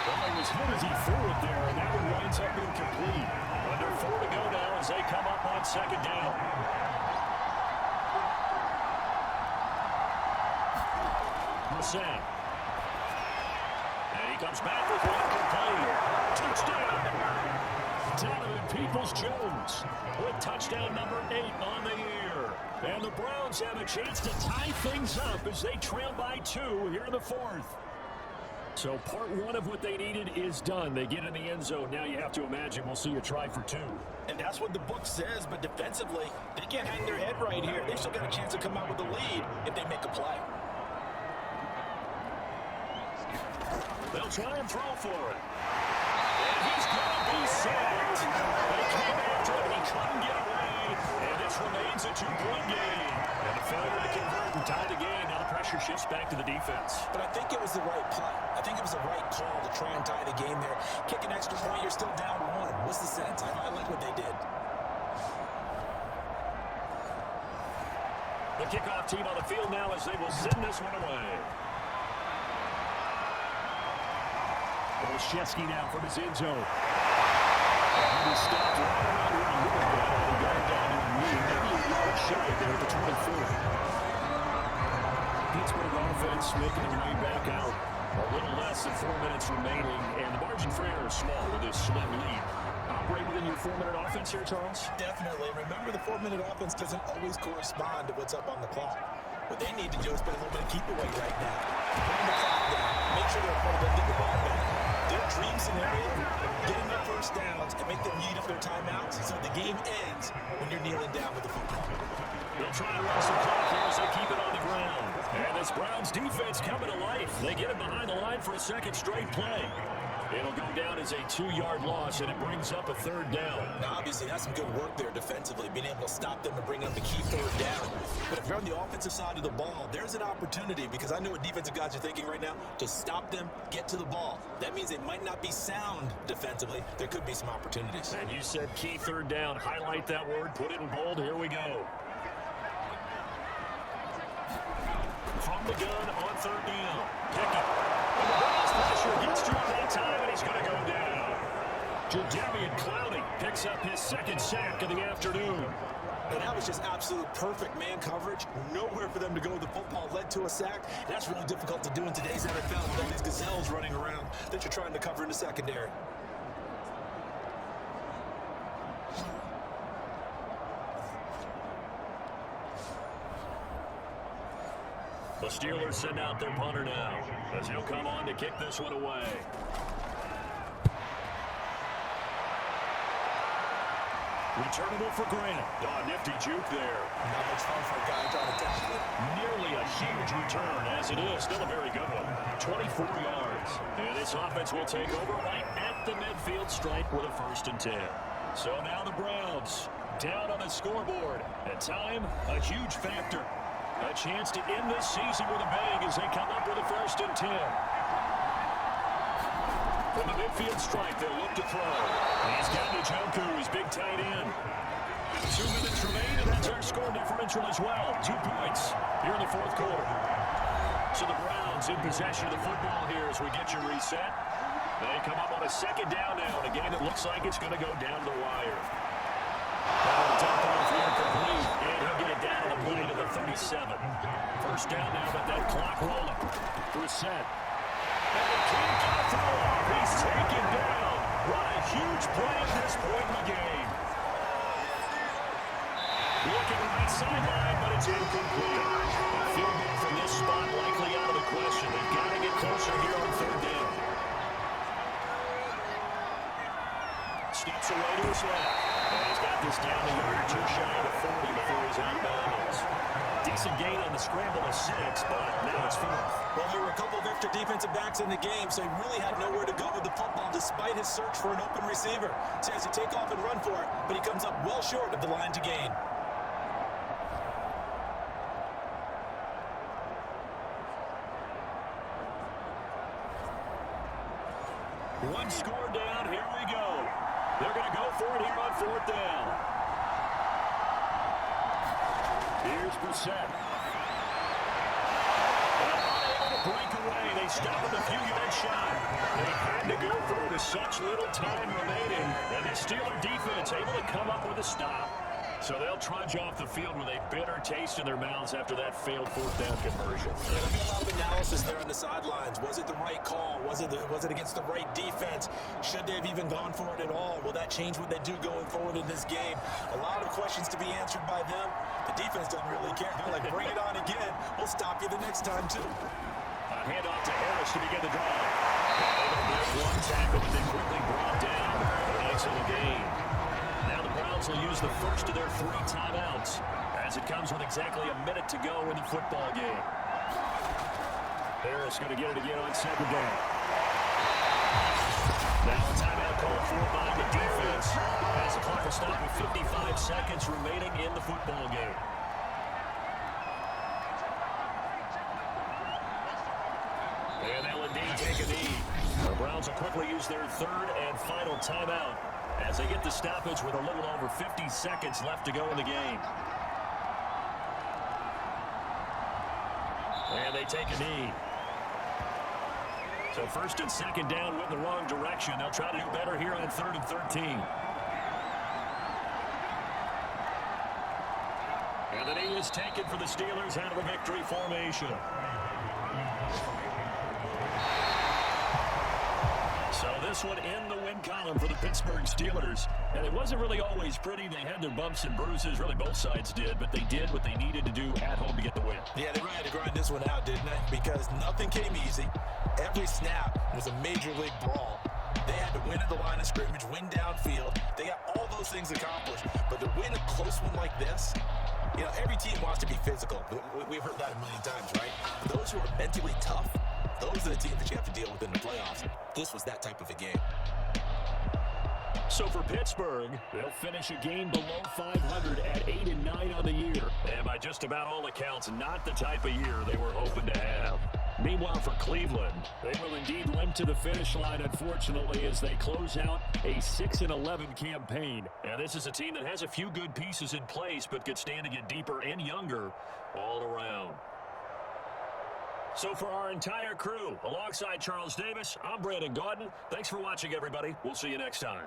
Well, he was hit as he threw it there, and that one winds up incomplete. Under 4 to go now as they come up on 2nd down. Brissett. And he comes back with one complete. Touchdown! Donovan Peoples-Jones with touchdown number 8 on the year. And the Browns have a chance to tie things up as they trail by 2 here in the 4th. So part 1 of what they needed is done. They get in the end zone. Now you have to imagine we'll see a try for 2. And that's what the book says, but defensively, they can't hang their head right here. They've still got a chance to come out with a lead if they make a play. They'll try and throw for it. And he's going to be sacked. They came after him. He couldn't get away. And this remains a 2-point game. And a failure to convert and tie the game. Now the pressure shifts back to the defense. But I think it was the right play. I think it was the right call to try and tie the game there. Kick an extra point, you're still down 1. What's the sense? I like what they did. The kickoff team on the field now as they will send this one away. Olszewski now from his end zone. And he stopped right around where he would have been. And he got it down to a knee. Maybe a yard shy there at the 24. Pittsburgh offense making their way back out. A little less than 4 minutes remaining. And the margin for error is small with this slim lead. Operate within your 4-minute offense here, Charles? Definitely. Remember, the 4-minute offense doesn't always correspond to what's up on the clock. What they need to do is play a little bit of keep away right now. Bring the clock down. Make sure they're part of them get the ball back. Their dream scenario, getting their first downs and make them eat up their timeouts so the game ends when you're kneeling down with the football. They'll try to run some clock here as they keep it on the ground. And this Browns defense coming to life. They get it behind the line for a second straight play. It'll go down as a 2-yard loss, and it brings up a 3rd down. Now, obviously, that's some good work there defensively, being able to stop them and bring up the key 3rd down. But if you're on the offensive side of the ball, there's an opportunity, because I know what defensive guys are thinking right now, to stop them, get to the ball. That means they might not be sound defensively. There could be some opportunities. And you said key 3rd down. Highlight that word. Put it in bold. Here we go. From the gun on 3rd down. Pickett. And the Browns pressure gets to him that time, and he's going to go down. Jadeveon Clowney picks up his 2nd sack of the afternoon. And that was just absolute perfect man coverage. Nowhere for them to go with the football led to a sack. That's really difficult to do in today's NFL with all these gazelles running around that you're trying to cover in the secondary. The Steelers send out their punter now as he'll come on to kick this one away. Returnable for Grant. Oh, nifty juke there. Not much fun for a guy trying to tackle it. Nearly a huge return, as it is. Still a very good one. 24 yards. And this offense will take over right at the midfield stripe with a 1st and 10. So now the Browns down on the scoreboard. At time, a huge factor. A chance to end this season with a bang as they come up with a 1st and 10. From the midfield stripe, they'll look to throw. He's got Njoku, his big tight end. 2 minutes remain, and that's our score differential as well. 2 points here in the 4th quarter. So the Browns in possession of the football here as we get you reset. They come up on a 2nd down now, and a game that looks like it's going to go down the wire. Dumped off here complete, and he'll get it down to the point of the 37. 1st down now, but that clock rolling. Brissett. And they can't get a throw off. He's taken down. What a huge play at this point in the game. Looking right sideline, but it's incomplete. A field goal from this spot likely out of the question. They've got to get closer here on 3rd down. Steps away to his left. And he's got this down the yard or two shy of the 40 before he's out of bounds. Decent gain on the scramble of 6, but now it's 4th. Well, there were a couple of extra defensive backs in the game, so he really had nowhere to go with the football despite his search for an open receiver. So he has to take off and run for it, but he comes up well short of the line to gain. One score down, here we go. They're going to go for it here on 4th down. Here's Brissett. Unable to break away. They stop with a few yards shy. They had to go for it with such little time remaining. And the Steeler defense able to come up with a stop. So they'll trudge off the field with a bitter taste in their mouths after that failed 4th down conversion. There'll be a lot of analysis there on the sidelines. Was it the right call? Was it against the right defense? Should they have even gone for it at all? Will that change what they do going forward in this game? A lot of questions to be answered by them. The defense doesn't really care. They're like, bring it on again. We'll stop you the next time, too. A handoff to Harris to begin the drive. One tackle, but then quickly brought down. Nice little gain. Now the Browns will use the first of their 3 timeouts as it comes with exactly a minute to go in the football game. Harris going to get it again on 2nd down. Now a timeout called for by the defense as the clock will stop with 55 seconds remaining in the football game. And they'll indeed take a knee. The Browns will quickly use their 3rd and final timeout as they get the stoppage with a little over 50 seconds left to go in the game. And they take a knee. So 1st and 2nd down went in the wrong direction. They'll try to do better here on 3rd and 13. And the knee is taken for the Steelers out of the victory formation. So this one in the win column for the Pittsburgh Steelers. And it wasn't really always pretty. They had their bumps and bruises. Really, both sides did. But they did what they needed to do at home to get the win. Yeah, they really had to grind this one out, didn't they? Because nothing came easy. Every snap was a major league brawl. They had to win at the line of scrimmage, win downfield. They got all those things accomplished. But to win a close one like this, you know, every team wants to be physical. We've heard that a million times, right? Those who are mentally tough, those are the teams that you have to deal with in the playoffs. This was that type of a game. So for Pittsburgh, they'll finish a game below 500 at 8-9 on the year. And by just about all accounts, not the type of year they were hoping to have. Meanwhile, for Cleveland, they will indeed limp to the finish line, unfortunately, as they close out a 6-11 campaign. And this is a team that has a few good pieces in place, but could stand to get deeper and younger all around. So for our entire crew, alongside Charles Davis, I'm Brandon Gaudin. Thanks for watching, everybody. We'll see you next time.